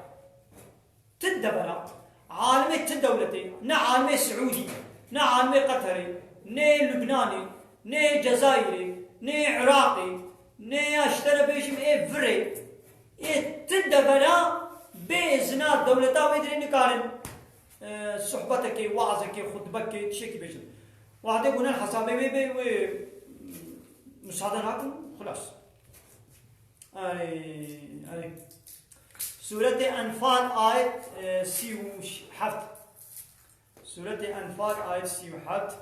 تدبرا عالم تدولتی نه عالم سعودی نه عالم قطری نه لبنانی نه جزائری نه عراقی نه اشتر بیشیم وری تدبرا بزنا دولتا ویدری نکارن صحبتك وعظك خطبك تشكي بيجن وعده قلنا الحسابي بي مساعدة ناكم خلاص أي سورة أنفال آية سيوش حفت سورة أنفال آية سيوش حفت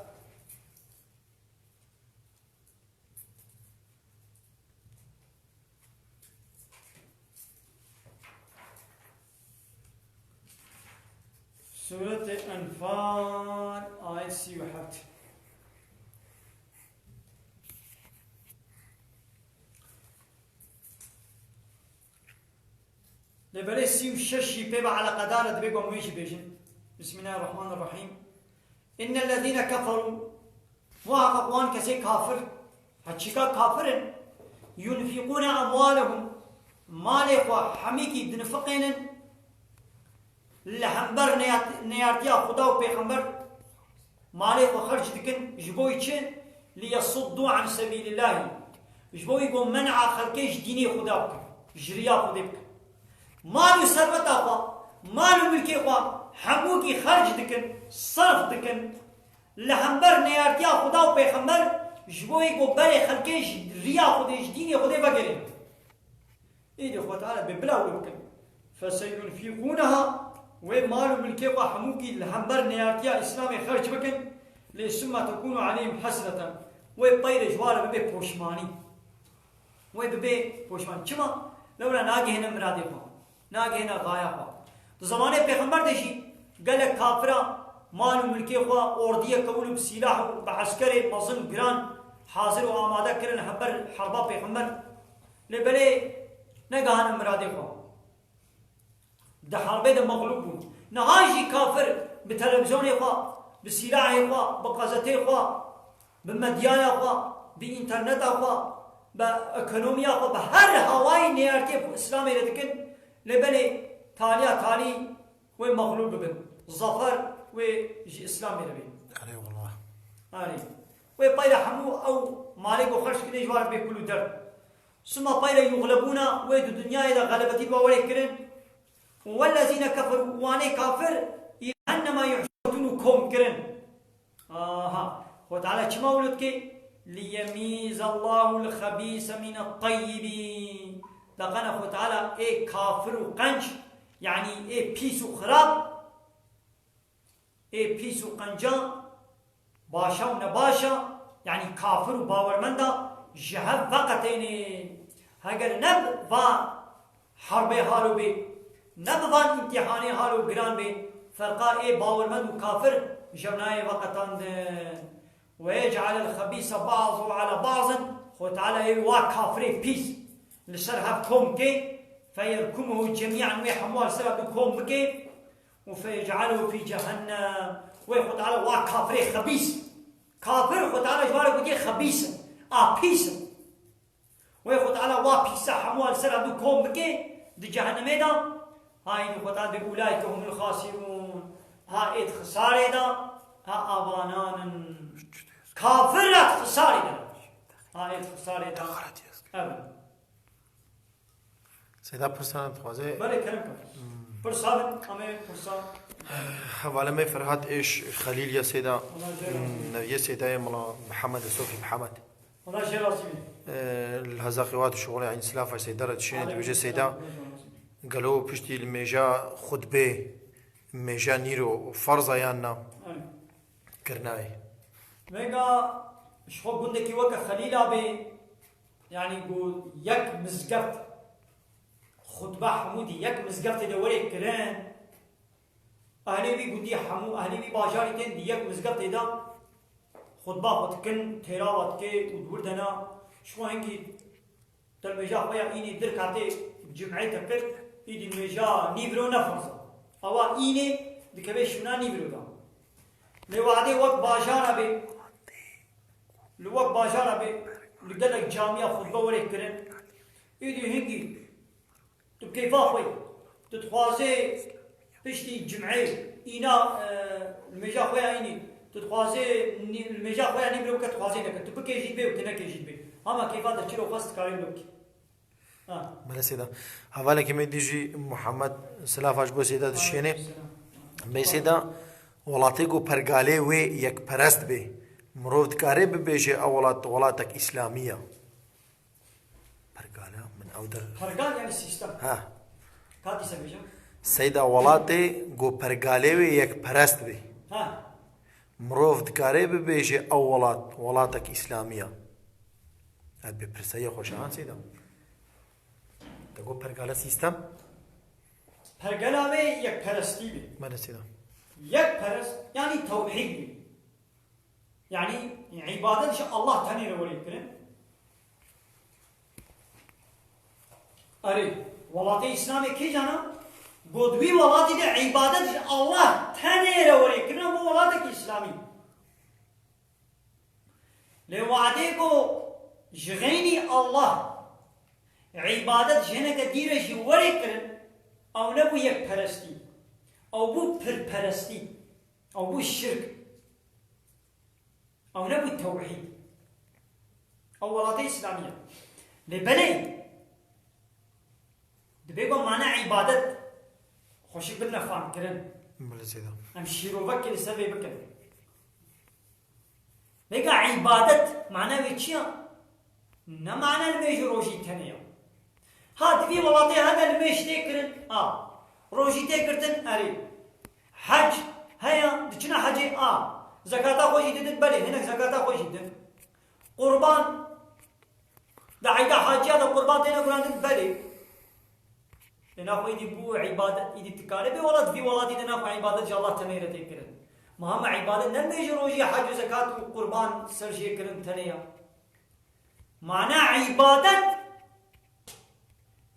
سورة أنفال آية 37 لبري 36 بيبا على قدارة بيبا مويش بيجن بسم الله الرحمن الرحيم إن الذين كفروا وعقوان كسي كافر هتشيكا كافر ينفقون أموالهم مالك وحميكي دنفقين لحنبر نیارتیا خدا و پیغمبر مالك وخرج دكن جبوي تشن ليصدوا عن سبيل الله جبوي يقوم منع خلقيش ديني خداك جريا خدك مالو ثروت اخوا مالو ملكي اخوا حموكي خرج دكن صرف دكن لهمبر نيارتيا خدا و پیغمبر جبوي يقوم بالي خلقيش ريا خديش ديني خدي بقرين ايدي اخوة تعالى ببلا ولبكن فسينفقونها ومالو ملكي اخوا حموكي لهمبر نيارتيا اسلامي خرج بكن ثم تكون عليهم حسرة ويطير جوار ببي بوشماني وببي بوشماني كما لولا ناقي هنا مرادي خوا ناقي هنا غاية خوا زمانه پیغمبر دشي قال لك كافرة مال ملكي خوا اورديه قبول بسلاح بعسكر مظن جران حاضر وآماده كرن حبر حربا پیغمبر لبلي ناقي مرادي خوا ده حربه ده مغلوب نهاجي كافر بتلفزيون خوا بسلاح خوا بقازته خوا بمديان خوا بإنترنت خوا بإقونوميا خوا بهر هواي نيارتي إسلامي لدكن لبني تاليا تالي ومغلوب بن ظفر وجي إسلامي لبن علي والله علي وبايلا حمو أو مالك وخرج كده جوار بكل در ثم بايلا يغلبون ويد الدنيا إذا غلبتي بولي كرن والذين كفروا واني كافر إنما يحشرون كوم كرن وتعالى كما ولدك ليميز الله الخبيث من الطيب لقنا وتعالى اي كافر وقنج يعني اي بيس وخراب اي بيس وقنجا باشا ونباشا يعني كافر وباورمندا جهد فقطين هاگر نب و حربه حالو بي نب و امتحاني حالو گران بي فرقا اي باورمند وكافر جوناي وقتان ويجعل الخبيث بعضه على بعض وتعالى يوا كافري بيس لشرها كوم كي فيركمه جميعا ويحموه سبب كوم كي وفيجعله في جهنم ويخد على وا كافري خبيث كافر خد على جواره بيجي خبيث بيس ويخد على وا بيس حموه سبب كوم كي دي جهنم ده هاي خد على اولئك هم الخاسرون ها ايد خساره ده ها اوانان كافرات خساره ده ها ايد خساره ده ابدا سيدا پرسان خوازه بله کرم کن پرسان همه پرسان حواله ما فرهاد ايش خليل يا سيدا نبي سيدا ملا محمد الصوفي محمد والله شيء راسي الهزاقيوات وشغل يعني سلافه سيدا رتشين بيجي سيدا قالوا بشتي الميجا خطبه ميجا نيرو فرض يانا كرناي ميجا شو بندك وقت خليل ابي يعني يقول يك مزقفت خطبه حمودي يك مزقفت دوري كلان اهلي بي قدي حمو اهلي بي باجاري تن يك مزقفت دا خطبه وتكن تلاوت كي ودوردنا شو هنجي تلمجا خويا اني دركاتي جمعيه تكل ايدي الميجا نيبرو نفرز اوا ايني دكبه شنا نيبرو دا لوعدي وقت باجارا بي لوقت باجارا بي لقلك جامعه خطبه وري كرن ايدي هنجي طب كيف اخوي تتخوازي بشتي جمعيه اينا الميجا خويا ايني تتخوازي الميجا خويا نيبرو كتخوازي لك تبكي جيت بي وتنكي جيت بي اما كيف هذا تشيلو خاص كاريم لك بله سيدا حواله كي ديجي محمد سلاف اجبو سيدا دشينه بي سيدا ولاتيگو پرگاله و یک پرست به مرود کاره ببیجه ولاتك اسلاميه پرگاله من اودر پرگال يعني سيستم ها كادي سبيجا سيدا ولاته گو پرگاله و یک پرست به ها مرود کاره ببیجه ولاتك اسلاميه ابي برسيه خوشان سيدا تقول پرگاله سيستم پرگاله و یک پرستی بي بله سيدا يك پرست يعني توحيد بي يعني عبادة الله تاني رولي كرن أري ولاتي إسلامي كي جانا قدوي ولاتي دي عبادة الله تاني رولي كرن هو ولاتك إسلامي لوعديكو جغيني الله عبادة جنك ديرش وري كرن أو نبو يك پرستي او بو پرستی او بو شرک أو نبو التوحيد أو ولاطي إسلامية لبلي دبيقوا معنا عبادة خوشي بدنا فهم كرن بله سيدا أم شيرو بكر سبب بكر بيقى عبادة معناه ويتشيا نا معنى الميج روجي تانية هاد في ولاطي هذا الميج تكرن روجي تكرتن أري حج هيا دچنا حجي زكاة خوشي ددن بلي هناك زكاة خوشي ددن قربان دا عيدا حاجيا دا قربان دينا قران بلي لنا خو يدي بو عبادة يدي تكالي بي ولد في ولادي دنا خو عبادة جا الله تنيرة تكرن مهم عبادة نميج روجي حج زكاة وقربان سرشي كرن تنية معنى عبادة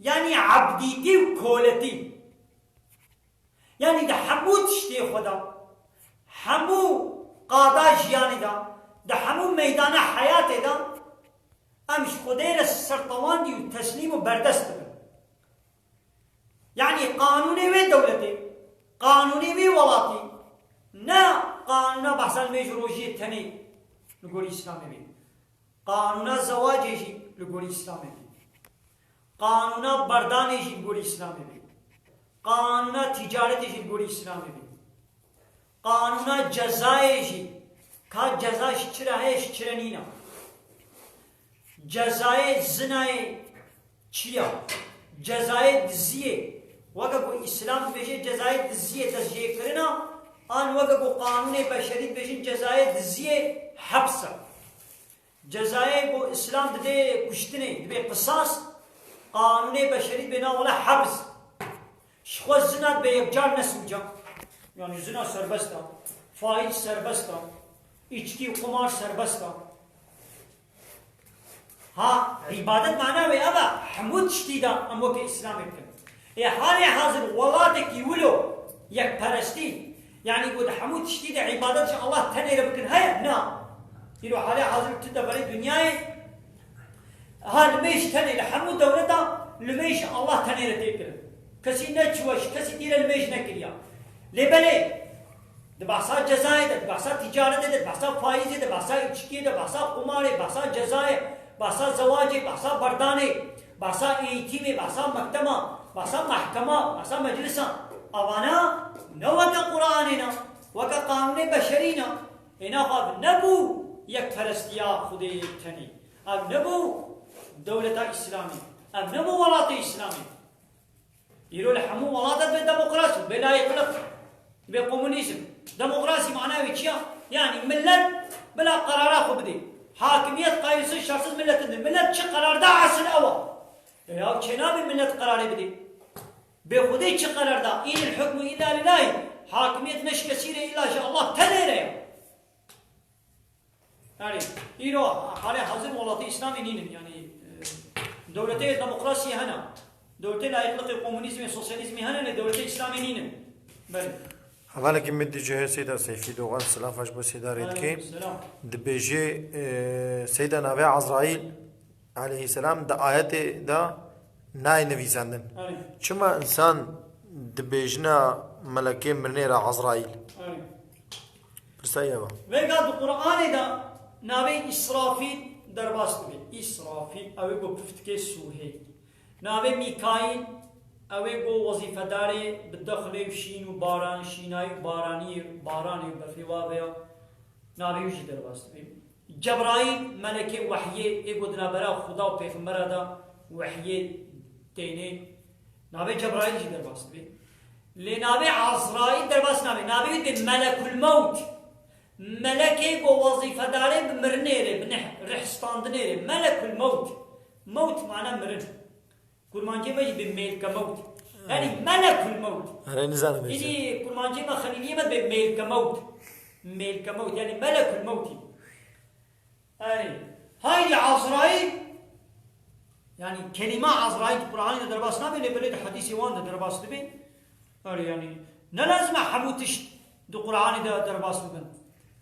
يعني عبديتي وكولتي يعني ده حمو تشتي خدا حمو قادا جياني ده حمو ميدان حياتي ده امش خدير السرطوان دي وتسليم وبردست بن يعني قانوني وي دولتي قانوني وي ولاتي نا قانونا بحث الميجروجية تاني نقول إسلامي بي قانونا زواجي نقول إسلامي بي قانونا برداني نقول إسلامي بي قانونا تجارتي نقول إسلامي بي قانونا جزائي كا جزاء شچرا ہے شچرا نینا جزائے زنائے چیا جزائے دزیے وقت کو اسلام بیشے جزائے دزیے تزیے کرنا آن وقت کو قانون بشری بیشے جزائے دزیے حبس جزائے کو اسلام دے کشتنے دے قصاص قانون بشری بنا ولا حبس شخو زنا بے یکجار نسوجا yani zina serbest da, faiz serbest da, içki, kumar serbest da. Ha, ibadet mana ve ama hamud ştida ama ki İslam etkin. Hali hazır valatek yulo yak parasti. Yani bu da hamud ştida ibadet Allah tanıyla bakın hayır na. Yiro hali hazır tüda bari dünyayı ha lemeş tanıyla hamud devleta lemeş Allah tanıyla tekir. Kasi ne çuvaş, kasi tira lemeş ne kiriya. لبلي ده بحثا جزائي ده بحثا تجارة ده بحثا فائزي ده بحثا إچكي ده بحثا قماري بحثا جزائي بحثا زواجي بحثا برداني بحثا ايتيمي بحثا مكتمة بحثا محكمة بحثا مجلسة اوانا نوك قرآننا وك قانون بشرينا هنا قاب نبو يك فرستيا خودي تني اب نبو دولة إسلامي اب نبو ولاة إسلامي يرو لحمو ولاة بالديمقراطية بلا يقلق بكومونيزم ديمقراطي معناه ويتشيا يعني ملت بلا قرارات بدي حاكمية قايسة شخص ملت ملت شي قرار دا عسل اول يا كنابي ملت قرار بدي بخدي شي قرار دا ان الحكم الا لله حاكمية مش كثيرة الا شاء الله تنيره يعني يرو حالي حاضر ولاة اسلامي نين يعني دولتي الديمقراطية هنا دولتي لا يطلق الكومونيزم والسوسياليزم هنا دولتي اسلامي نين بله حوالا که مدی جه سیدا سیفی دوغان سلام فاش بو سیدا رید که دبیجه سیدا نبی عزرائیل علیه السلام دا آیت دا نای نویسندن چما انسان دبیجنا ملکه مرنه را عزرائیل برسایه با ویگا دو قرآن دا نبی اسرافیل درباست بی اسرافیل اوی گو پفتکه سوهی نبی میکائیل اوه گو وظیفه داره بدخل شین و باران شینای بارانی برفیوا بیا نابیوشی در باست بیم جبرائیل ملک وحیه ایگو دنابرا خدا و پیغمبر دا وحیه دینه نابی جبرائیل جی در باست بیم لنابی عزرائیل در باست نابی دی ملک الموت ملک ایگو وظیفه داره بمرنیره بنحستاندنیره ملک الموت موت معنی مرن كرمانجي بيجي بميل كموت يعني ملك الموت يعني كرمانجي ما خليني ما بميل كموت ميل كموت يعني ملك الموت يعني هاي عزرائيل يعني كلمة عزرائيل القرآن درباس نبي لبلد حديثي وان درباس نبي يعني نلازم حموتش دو قرآن درباس نبي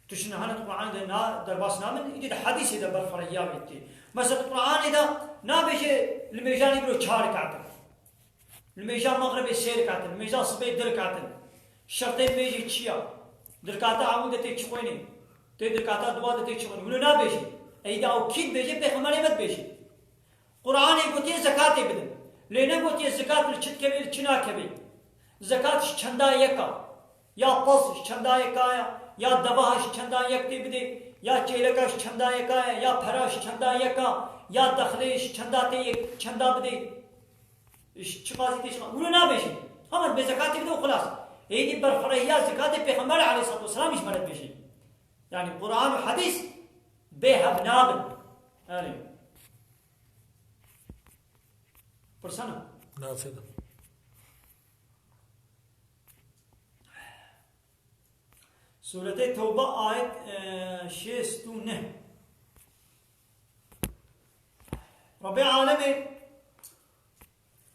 تشنا هنا القرآن ده درباس نامن إذا حديثي ده برفريا بيتي مثلا القرآن ده نابيجي الميجان يقولوا شهر كاتل الميجان مغرب السير كاتل الميجان صبي دل كاتل شرطين ميجي تشيا دركاتا عمود تيجي خويني تدري كاتا دواد تيشون ولو نابيشي ايدا او كيد بيجي بيخمالي مد بيجي قرآن يقول زكاة بدن لين يقول الزكاة الشت كبير الشنا كبير زكاة شندا يكا يا باص شندا يكا يا دباه شندا يكتي بدي يا چيلكا شندا يكا يا فراش شندا يكا يا دخليش شندا تي شندا بدي شقازي تيش ولو نابيشي هم بزكاة بدو خلاص ايدي برفرهيا زكاة بيغمبر عليه الصلاة والسلام مش مرد بيشي يعني قرآن وحديث بيها بنابل يعني برسنة نافذة. سورة توبة آية 6 رب العالمين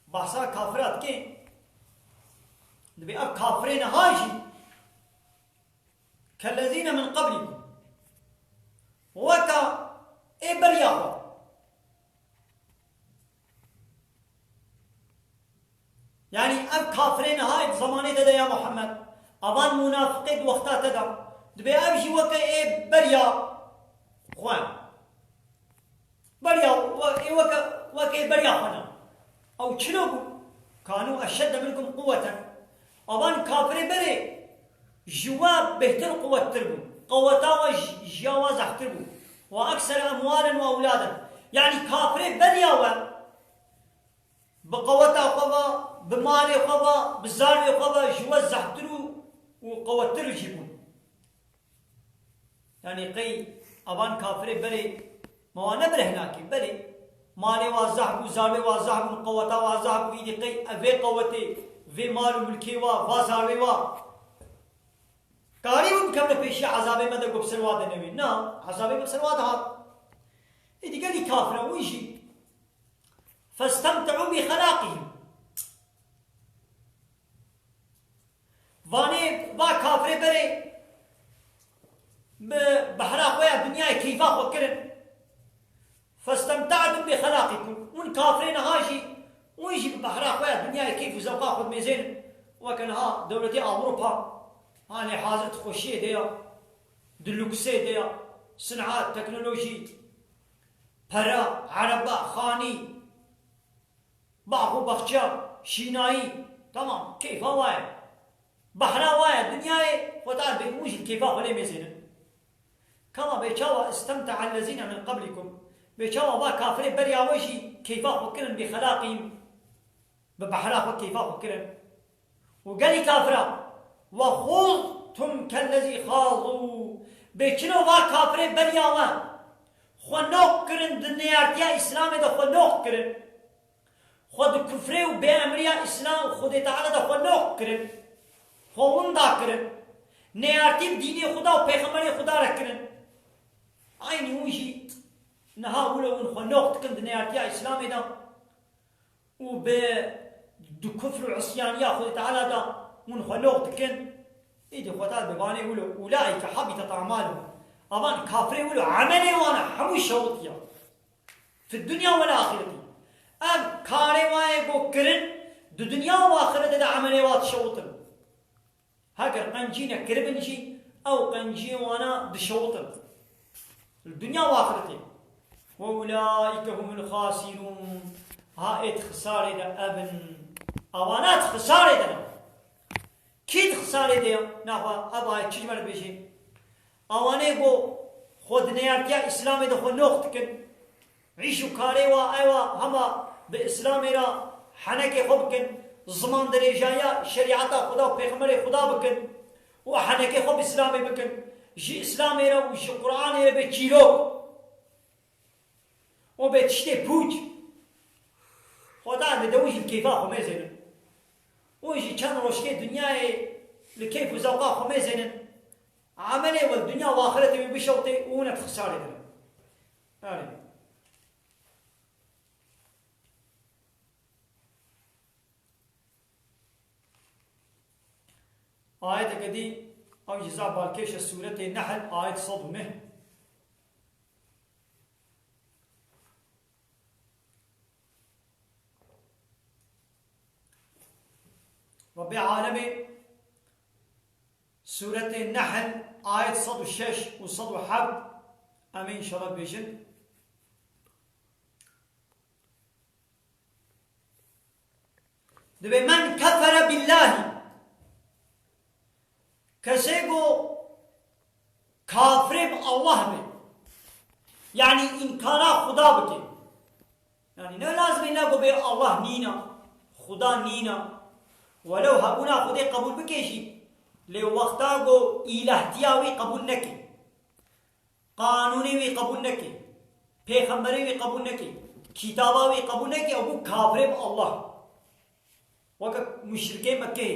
بحثا كافرات كين نبي أب كافرين هاجي كالذين من قبلكم وكا إبرياء يعني أب كافرين هاي زماني تدا يا محمد أبان منافقين وقتا تدا دبي أبجي وكا إبرياء خوان برياء وكا إبرياء خنا أو شنوكم كانوا أشد منكم قوة أبان كافرين بري جواب بهتر قوة تربو قوتا وجواز احتربو وأكثر أموالا وأولادا يعني كافرين برياء بقوتا وقبا بمالي وقبا بالزاري وقبا جواز زحترو وقوتر يجيبون يعني قي أبان كافرين بري ما نبره هناك بري مالي وازحبو زاري وازحبو قوتا وازحبو إيدي قي أفي قوتي في مالو ملكي وازاري كاري وبكم نفيش عذابي مدى قبسر وادا نوي نا عذابي قبسر وادا هات إيدي قالي كافرة ويجي فاستمتعوا بخلاقهم واني با كافري بري بحرا خويا الدنيا كيفا فكرن فاستمتعتم بخلاقكم ون كافرين هاجي ويجي بحرا خويا الدنيا كيف وزوقا خذ ميزين وكان ها دولتي اوروبا هاني حاضر تخشي ديا دلوكسي ديا صناعات تكنولوجي برا عربا خاني باغو بخشا شيناي تمام كيف هواي بحرا وايا الدنيا وتعال بيموجي كيف هولي ميزين كما بيشاوا استمتع الذين من قبلكم بيشاوا با كافرين بريا وجي كيف فكرن بخلاقهم ببحرا كيف فكرن وقالي كافرا وخوضتم كالذي خاضوا بيشنو با كافرين بريا وان خنوق كرن دنيارتيا اسلامي دا خنوق كرن خود كفري وبأمريا اسلام خود تعالى دا خنوق كرن خون دا کرن نیارتی دینی خدا و پیغمبر خدا را کرن عینی وجی نها ولو من خنوقت كند نیارتی اسلامی دا و به دو کفر و عصیانی خود تعالی دا من خنوقت کن ایدی خدا ببانی ولو اولئک حبطت اعمالهم امان کافری ولو عملی وانا همو شوطیا في الدنيا والآخرة ام کاری وای بو کرن دو دنیا و آخرت دا عملی وات شوطن هاجر قنجينا كربنجي أو قنجي وانا بشوطن الدنيا وآخرتي وأولئك هم الخاسرون هائت خسارة دا أبن أوانات خسارة دا كيد خسارة دا نحو أبا چجمر بيشي أواني بو خود نيارتيا إسلامي دا خود نوخت كن عيشو كاري وآيوا هما بإسلامي را حنكي خوب كن زمان درجايا شريعتا خدا و پیغمبر خدا بکن و حنکه خوب اسلامی بکن جي اسلامی را و جي قرآن را به چیرو و به تشتی پوچ خدا ندوش الكيفا خميزن ويجي كان روشكي دنياي لكيف وزوقا خميزن عملي والدنيا واخرتي بشوطي ونت خسارة يعني آية كدي أو جزاء بالكيش سورة النحل آية صدمه رب العالمين سورة النحل آية 106 و 107 أمين إن شاء الله بيجن دبي من كفر بالله كسيقو كافر بالله بي يعني إنكارا خدا بكي يعني نه لازم نقول بي الله نينا خدا نينا ولو هبونا خدا قبول بكيشي لو وقتا گو الهتیاوی قبول نکی قانونی وی قبول نکی پیغمبری وی قبول نکی کتاباوی قبول نکی ابو کافر الله وقت مشرکے مکہ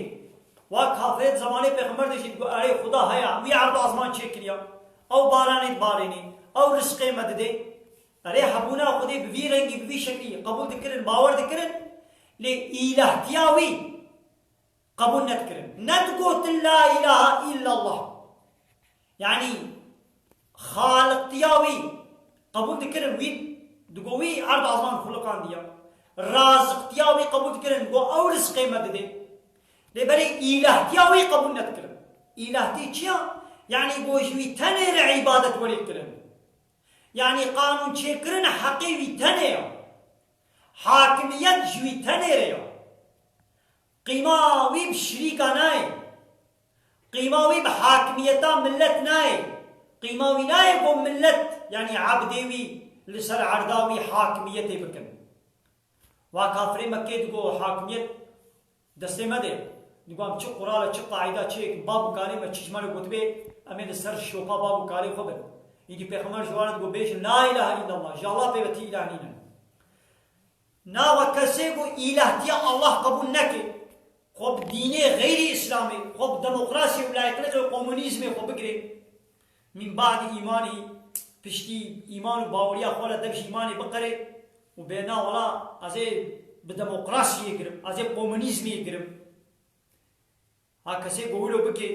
وا کافر زمانے پیغمبر دشید گو ارے خدا ہیا وی عرض آسمان چیک کریا او باران بارینی او رزق مدد ارے حبونا خدا بوی رنگی بوی شکلی قبول دکرن باور دکرن لی الهتیاوی قبول نتكرم نتقول لا إله إلا الله يعني خالق تياوي قبول تكرم وين دقوي عرض عظمان خلقان ديا رازق تياوي قبول تكرم دقو أو رزق مدد لبري إله تياوي قبول نتكرم إله تي چيا يعني بوجوي تنير عبادة ولي كرم يعني قانون چيكرن حقيوي تنير حاكميت جوي تنير قيماوي بشريكا ناي قيماوي بحاكميتا ملت ناي قيماوي ناي قوم ملت يعني عبديوي لسر عرداوي حاكميتي بكن وكافري مكة دقو حاكميت دستي مدي دقو هم چه قرالة چه قاعدة چه بابو كالي ما چشمال قطبه امين سر شوپا بابو كالي خبر يجي پیغمبر جوانت دقو بيش لا إله إلا الله جالله بيبتي إلهينا نا وكسي قو إله تيا الله قبول نكي خب دینه غیر اسلامی خب دموکراسی و لایقلیت و کمونیسم خب بگیره من بعد ایمانی پشتی ایمان و باوریا خولا دبش ایمانی بقره و بینا ولا از به دموکراسی گرم از کمونیسم گرم ها کسی گولو بگی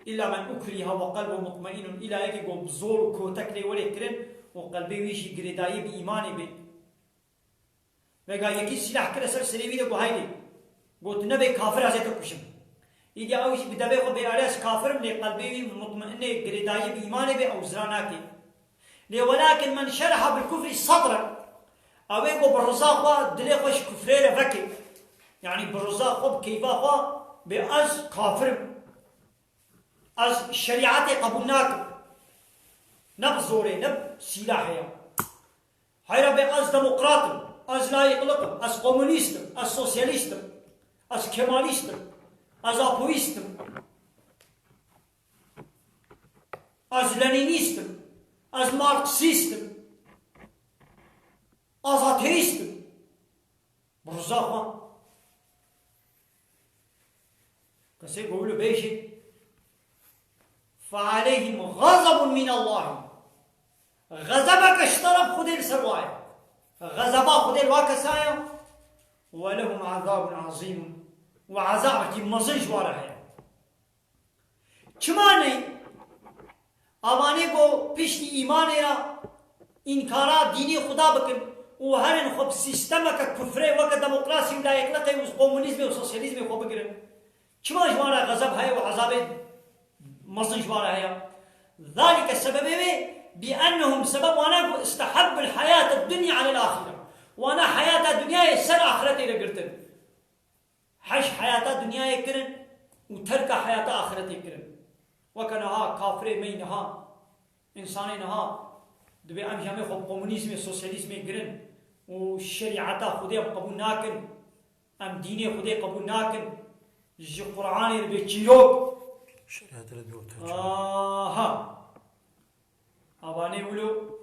الا من اکریها و قلب مطمئن الا یکی گو بزور و کوتک لی ولی کرن و قلبی ویشی گریدایی به ایمانی بی وگا یکی سلاح کرد سر سریوی ده گو هایدی قلت نبي كافر هذا تكشم يجي أوش بدبي خو بيعرس كافر من قلبي مطمئن قريداي بإيمانه بأوزراناكي ولكن من شرح بالكفر صدرا أو يقول بالرزاق دلي خوش كفرير فكي يعني بالرزاق كيفا خو بأز كافر أز الشريعة قبولناك نبزوري نب سلاحيا هيرا بأز ديمقراط أز لا يطلق أز كومونيست أز سوسياليست از کمالیستم از آپویستم از لنینیستم از مارکسیستم از آتئیستم برزا خوان کسی قولو بیشید فعليهم غضب من الله غضبك اشترب خدير سروايا غضبا خدير واكسايا ولهم عذاب عظيم وعذابك مزج وراها چمانه اوانه کو پشتی ایمانه را انکارا دینی خدا بکن و هرن خب سیستم که کفره و که دموکراسی و لایقلقه و کمونیسم و سوسیالیسم خب بگیرن چما جوارا غضب ہے و عذاب مزج وراها ذلك السبب بأنهم سبب وانا استحب الحياة الدنيا على الآخرة وانا حياة الدنيا سر آخرتي لقرتن حش حياة الدنيا يكرن وترك حياة آخرتي يكرن وكنها كافر مينها إنساني نها دبي أمشي همي خب كومونيسم سوسياليسم يكرن وشريعة خدي قبول ناكن أم ديني خدي قبول ناكن جو قرآن يربي تشيروك شريعة الدوت أباني ولو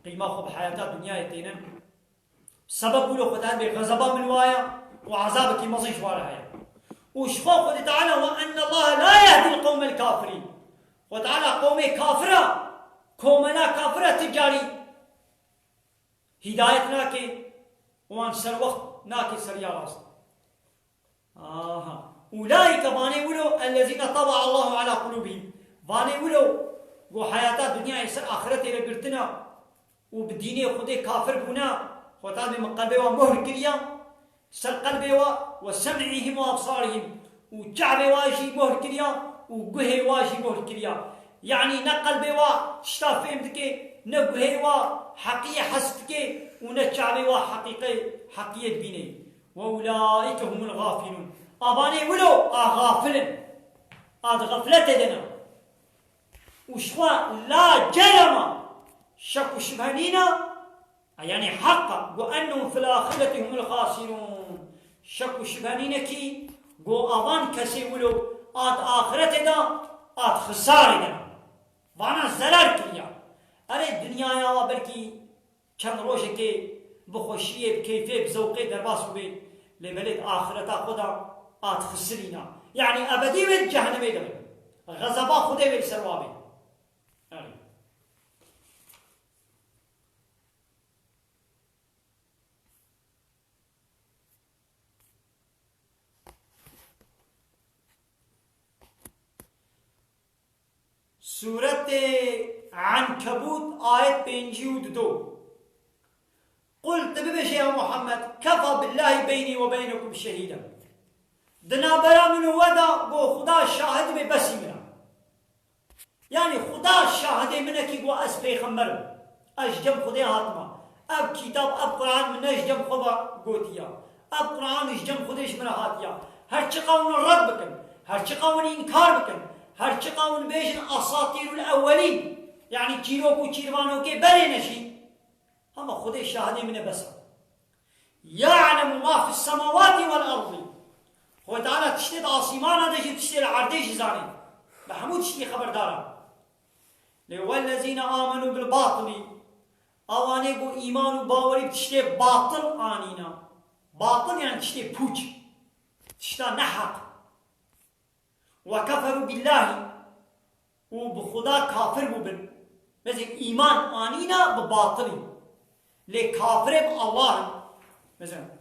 قيمة خب حياة الدنيا يتينا سبب ولو خدها بغضبا من وايا وعذابك مزيش وراها وشفاء قد تعالى وأن الله لا يهدي القوم الكافرين وتعالى قومي كافرة قومنا كافرة تجاري هدايتنا كي وان سر وقت ناكي سر يا راس أولئك باني ولو الذين طبع الله على قلوبهم باني ولو وحياة الدنيا يسر آخرتي لقرتنا وبديني خدي كافر بنا وتعالى من قلبي ومهر كريا سر قلبي وسمعهم وأبصارهم وجعبي واجي مهر كريا وجهي واجي بور كريا يعني نقل بوا شتا فهمتك نجهي وا حقيقة حسبك ونتشعبي وا حقيقة بيني وأولئك هم الغافلون أباني ولو أغافلن هذا غفلة لنا وشوا لا جرم شك شبهنينا يعني حقا وأنهم في الآخرة هم الخاسرون شك شبهنينا كي قو أبان كسي ولو آت آخرة دا آت خسارة دا وانا زلال كريا أري الدنيا يا وبركي كان روشة كي بخوشية بكيفية بزوقي درباس بي لبلد آخرة خدا آت خسرينا يعني أبدي بيت جهنم يدبي غضبا خدا بيت سروابي سورة عنكبوت آية 52 قلت ببش يا محمد كفى بالله بيني وبينكم شهيدا دنا برا من ودا بو خدا شاهد بي بسي منا يعني خدا شاهد منك بو أس پیغمبر أججم خدا هاتما اب كتاب اب قرآن من أججم خدا قوتيا اب قرآن أججم خداش من هاتيا هر چه قون رد بكن هر چه قون انكار بكن هر چه قون بيجن أساطير الأولين يعني چيروكو چيروانو كي بلي نشي أما خدا شاهد من بس يعلم ما في السماوات والأرض هو تعالى تشتد آسمان دجي تشتد العرديش زاني بحمود تشتي خبردارا والذين آمنوا بالباطل اواني بو إيمان وباوري تشتي باطل آنينا باطل يعني تشتي بوش تشتى نحق وكفروا بالله وبخدا كافر ببن مثل إيمان آنينا بباطل لكافر بالله مثلا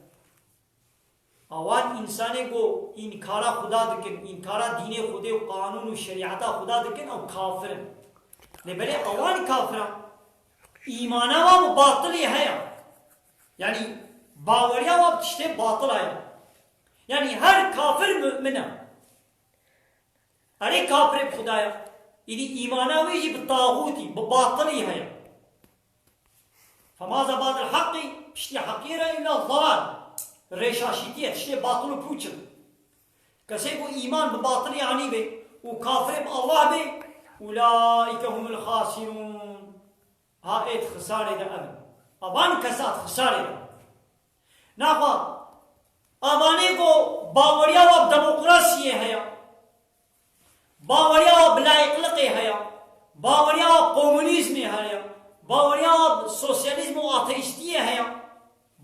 اوان انسانی کو انکارا خدا دکن انکارا دین خدا و قانون و شریعتا خدا دکن او کافرن لبلی اوان کافرن ایمانا و باطلی ہے یعنی باوریا و تشتی باطل ہے یعنی ہر کافر مؤمنہ ارے کافر خدایا یعنی ایمانا ویجی بطاغوتی بباطلی ہے فماذا بعد الحق تشتی حقیرہ الا الضلال ريشاشيتية تشتي باطل وبوچن كسيبو إيمان بباطل يعني به وكافر بالله به أولئك هم الخاسرون هايت خسارة دا أبن أبان كسات خسارة دا ناقا أباني کو باوريا و ديمقراطية هيا باوريا و بلايقلقي هيا باوريا و كومونيزم هيا باوريا و سوسياليزم و آتيستية هيا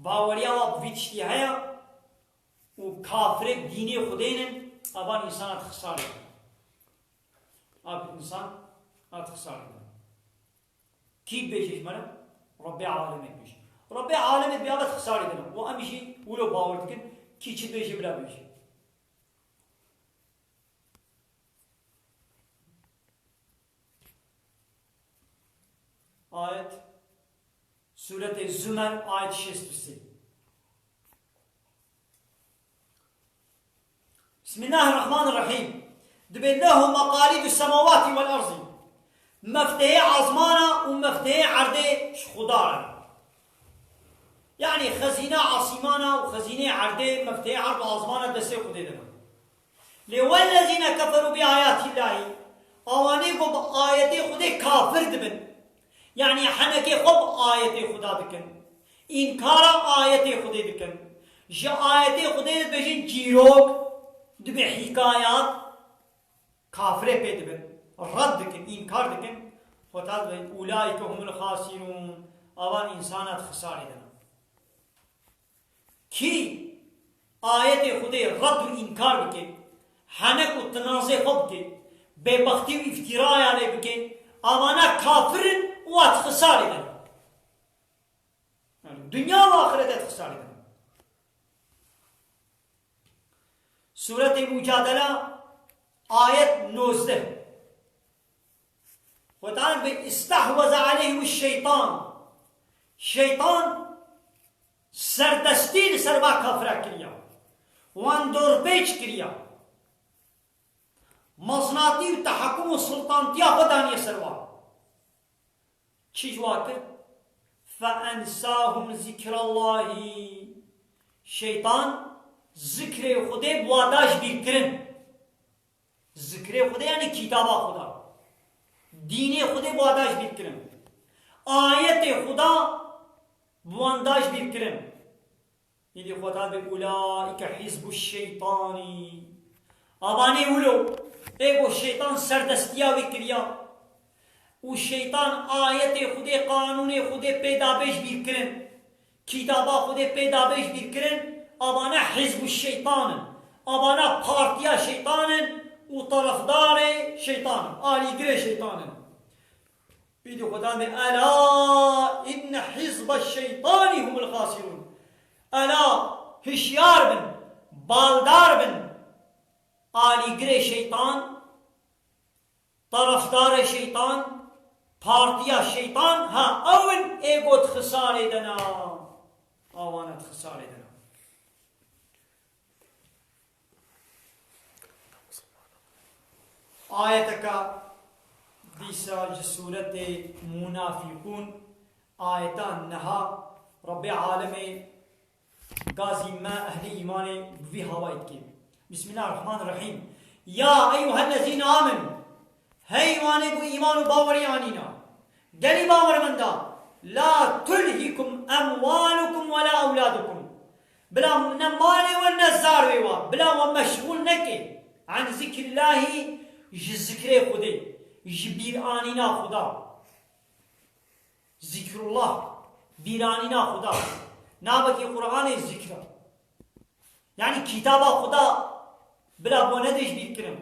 باوریا و بیچتی هیا و کافر دینی خدینن ابان انسان خساره اب انسان خساره کی بیشش مرا رب العالمین بیش رب العالمین بیابت خساره دنا و امشی ولو باور دکن کی چی بیش بلا بیش آیت سورة الزمر آية 63 بسم الله الرحمن الرحيم دبن له مقاليد السماوات والأرض مفتاح عظمانا ومفتاح عرضه خدارا يعني خزينة عصيمانا وخزينة عرضه مفتاح عرض عظمانا دسته خديدنا لولذين كفروا بآيات الله اوانيكم بآيات خده كافر دبن يعني حنكي خب آيات خدا دكن إنكار آيات خدا دكن جا آيات خدا بجن جيروك دبي حكايات كافرة بيدبن رد دكن إنكار دكن فتاد أولئك هم الخاسرون أوان إنسانات خسارة دنا كي آيات خدا رد وإنكار بكن حنك وتنازع خب بكن ببختي وافتراء عليه بكن أوانا كافرن وات خسارة دنا دنيا وآخرة خسارة دنا سورة المجادلة آية 19 وتعالى استحوذ عليه الشيطان شيطان سردستی سربا کافرہ کریا وان دور پیچ کریا مزناتی و تحکم و سلطانتیا خدانی سروا چی جوا کرد فانساهم ذکر الله شیطان ذکر خدا بواداش بیر کرن ذکر خدا یعنی کتاب خدا دین خدا بواداش بیر کرن آیت خدا بوانداش بیر کرن یعنی خدا به اولئک حزب الشیطانی آبانی اولو ایگو شیطان سردستیا وکریا و شیطان آیت خود قانون خود پیدابش بیر کرن کتابا خود پیدابش بیر کرن آبانا حزب الشیطان آبانا پارتیا شیطان و طرفدار شیطان آلیگر شیطان بیدو خدا میں الا ان حزب الشیطان هم الخاسرون الا هشیار بن بالدار بن آلیگر شیطان طرفدار شیطان پارتیا شیطان ها اول ایگوت خساره دنا آوانت خساره دنا آیت کا دیسا جسورت منافقون آیتان نها رب عالم غازی ما اهل ایمان بی هوایت کی بسم الله الرحمن الرحیم یا ایها الذین آمنوا ہے ایمانے کو ایمان و باوری آنینا گلی باور مندا لا تلہکم اموالکم ولا اولادکم بلا نمانے و نزار ویوا بلا و مشغول نکے عن ذکر اللہ ذکر خودے بیر آنینا خدا ذکر اللہ بیر آنینا خدا نابکی قرآن ذکر یعنی کتاب خدا بلا بوندش بیر کرم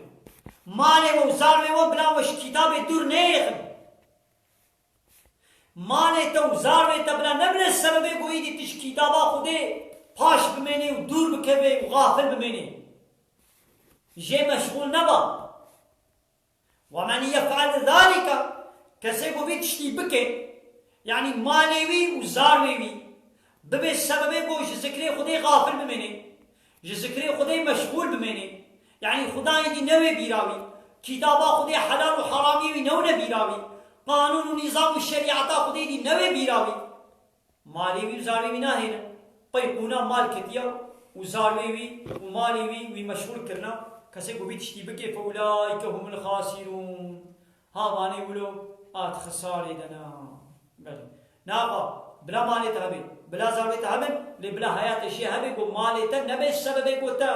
مال و زار و بلا وش کتاب دور نیخ مال تو زار و تبلا نبل سبب کوئی دی تش کتابا خودے پاش بمینی و دور بکوی و غافل بمینی جے مشغول نبا ومن يفعل ذلك کسی کو بھی تشتی بکے یعنی مالوی و زاروی ببے سبب کو ذکر خودے غافل بمینی ذکر خودے مشغول بمینی یعنی خدا دی نوے بیراوی کتابا خودی حلال و حرامی وی نو بیراوی قانون و نظام و شریعتا خودی دی نوے بیراوی مالی وی و زاروی وی نہ ہے نا پای کونا مال کتیا و زاروی وی و مالی وی مشغول کرنا کسی کو بھی تشتی بکے فاولائک هم الخاسرون ها وانی ولو آت خساری دنا بلی ناقا بلا مالی تهبی بلا زاروی تهبن لبلا حیات شیح هبی کو مالی تا نبی سبب کو تا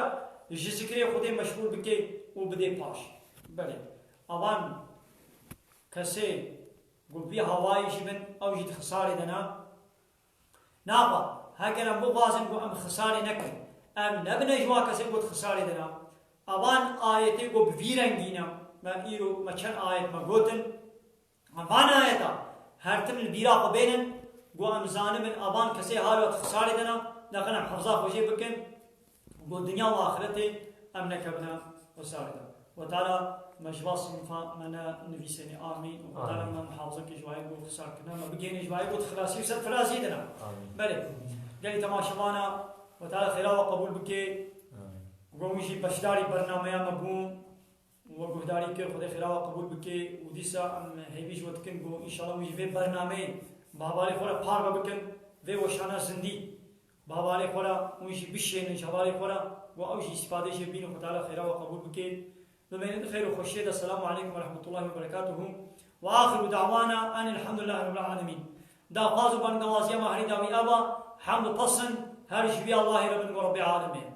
ذکر خودی مشغول بکے و بدے پاش بله اوان کسی گوبی هوایی شبن او جد خساری دنا نابا هکر ام بغازن گو ام خساری نکن ام نبنه جوا کسی گو خساری دنا اوان آیتی گو بویرنگینا ما ایرو ما چن آیت ما گوتن اوان آیتا هر تم البیرا کو بینن گو ام زانمن اوان کسی حالو خساری دنا لکن ام حفظا خوشی بکن گو دنیا و آخرت ام نکبنا وساردا وتعالى مجواس منا نفيسني آمين وتعالى ما محافظة كجواي بو خسار كنا ما بقينا جواي بو خلاصي وسر فرازي دنا بله قال تماشوانا وتعالى خيرا وقبول بكي وقومشي بشداري برنامج مبوم وقهداري كي خدا خيرا وقبول بكي وديسا ام هيبيج وتكن بو ان شاء الله ويجي برنامج بابالي خورا بار بكن في وشانا زندي بابالي خورا ويجي بشين ان شاء الله خورا واوجي استفاده شي بينو وتعالى خيرا وقبول بكي بمن خير وخشيد السلام عليكم ورحمة الله وبركاته وآخر دعوانا أن الحمد لله رب العالمين دا قازو بان دوازيا مهري داوي أبا حمد قصن هرش بي الله رب العالمين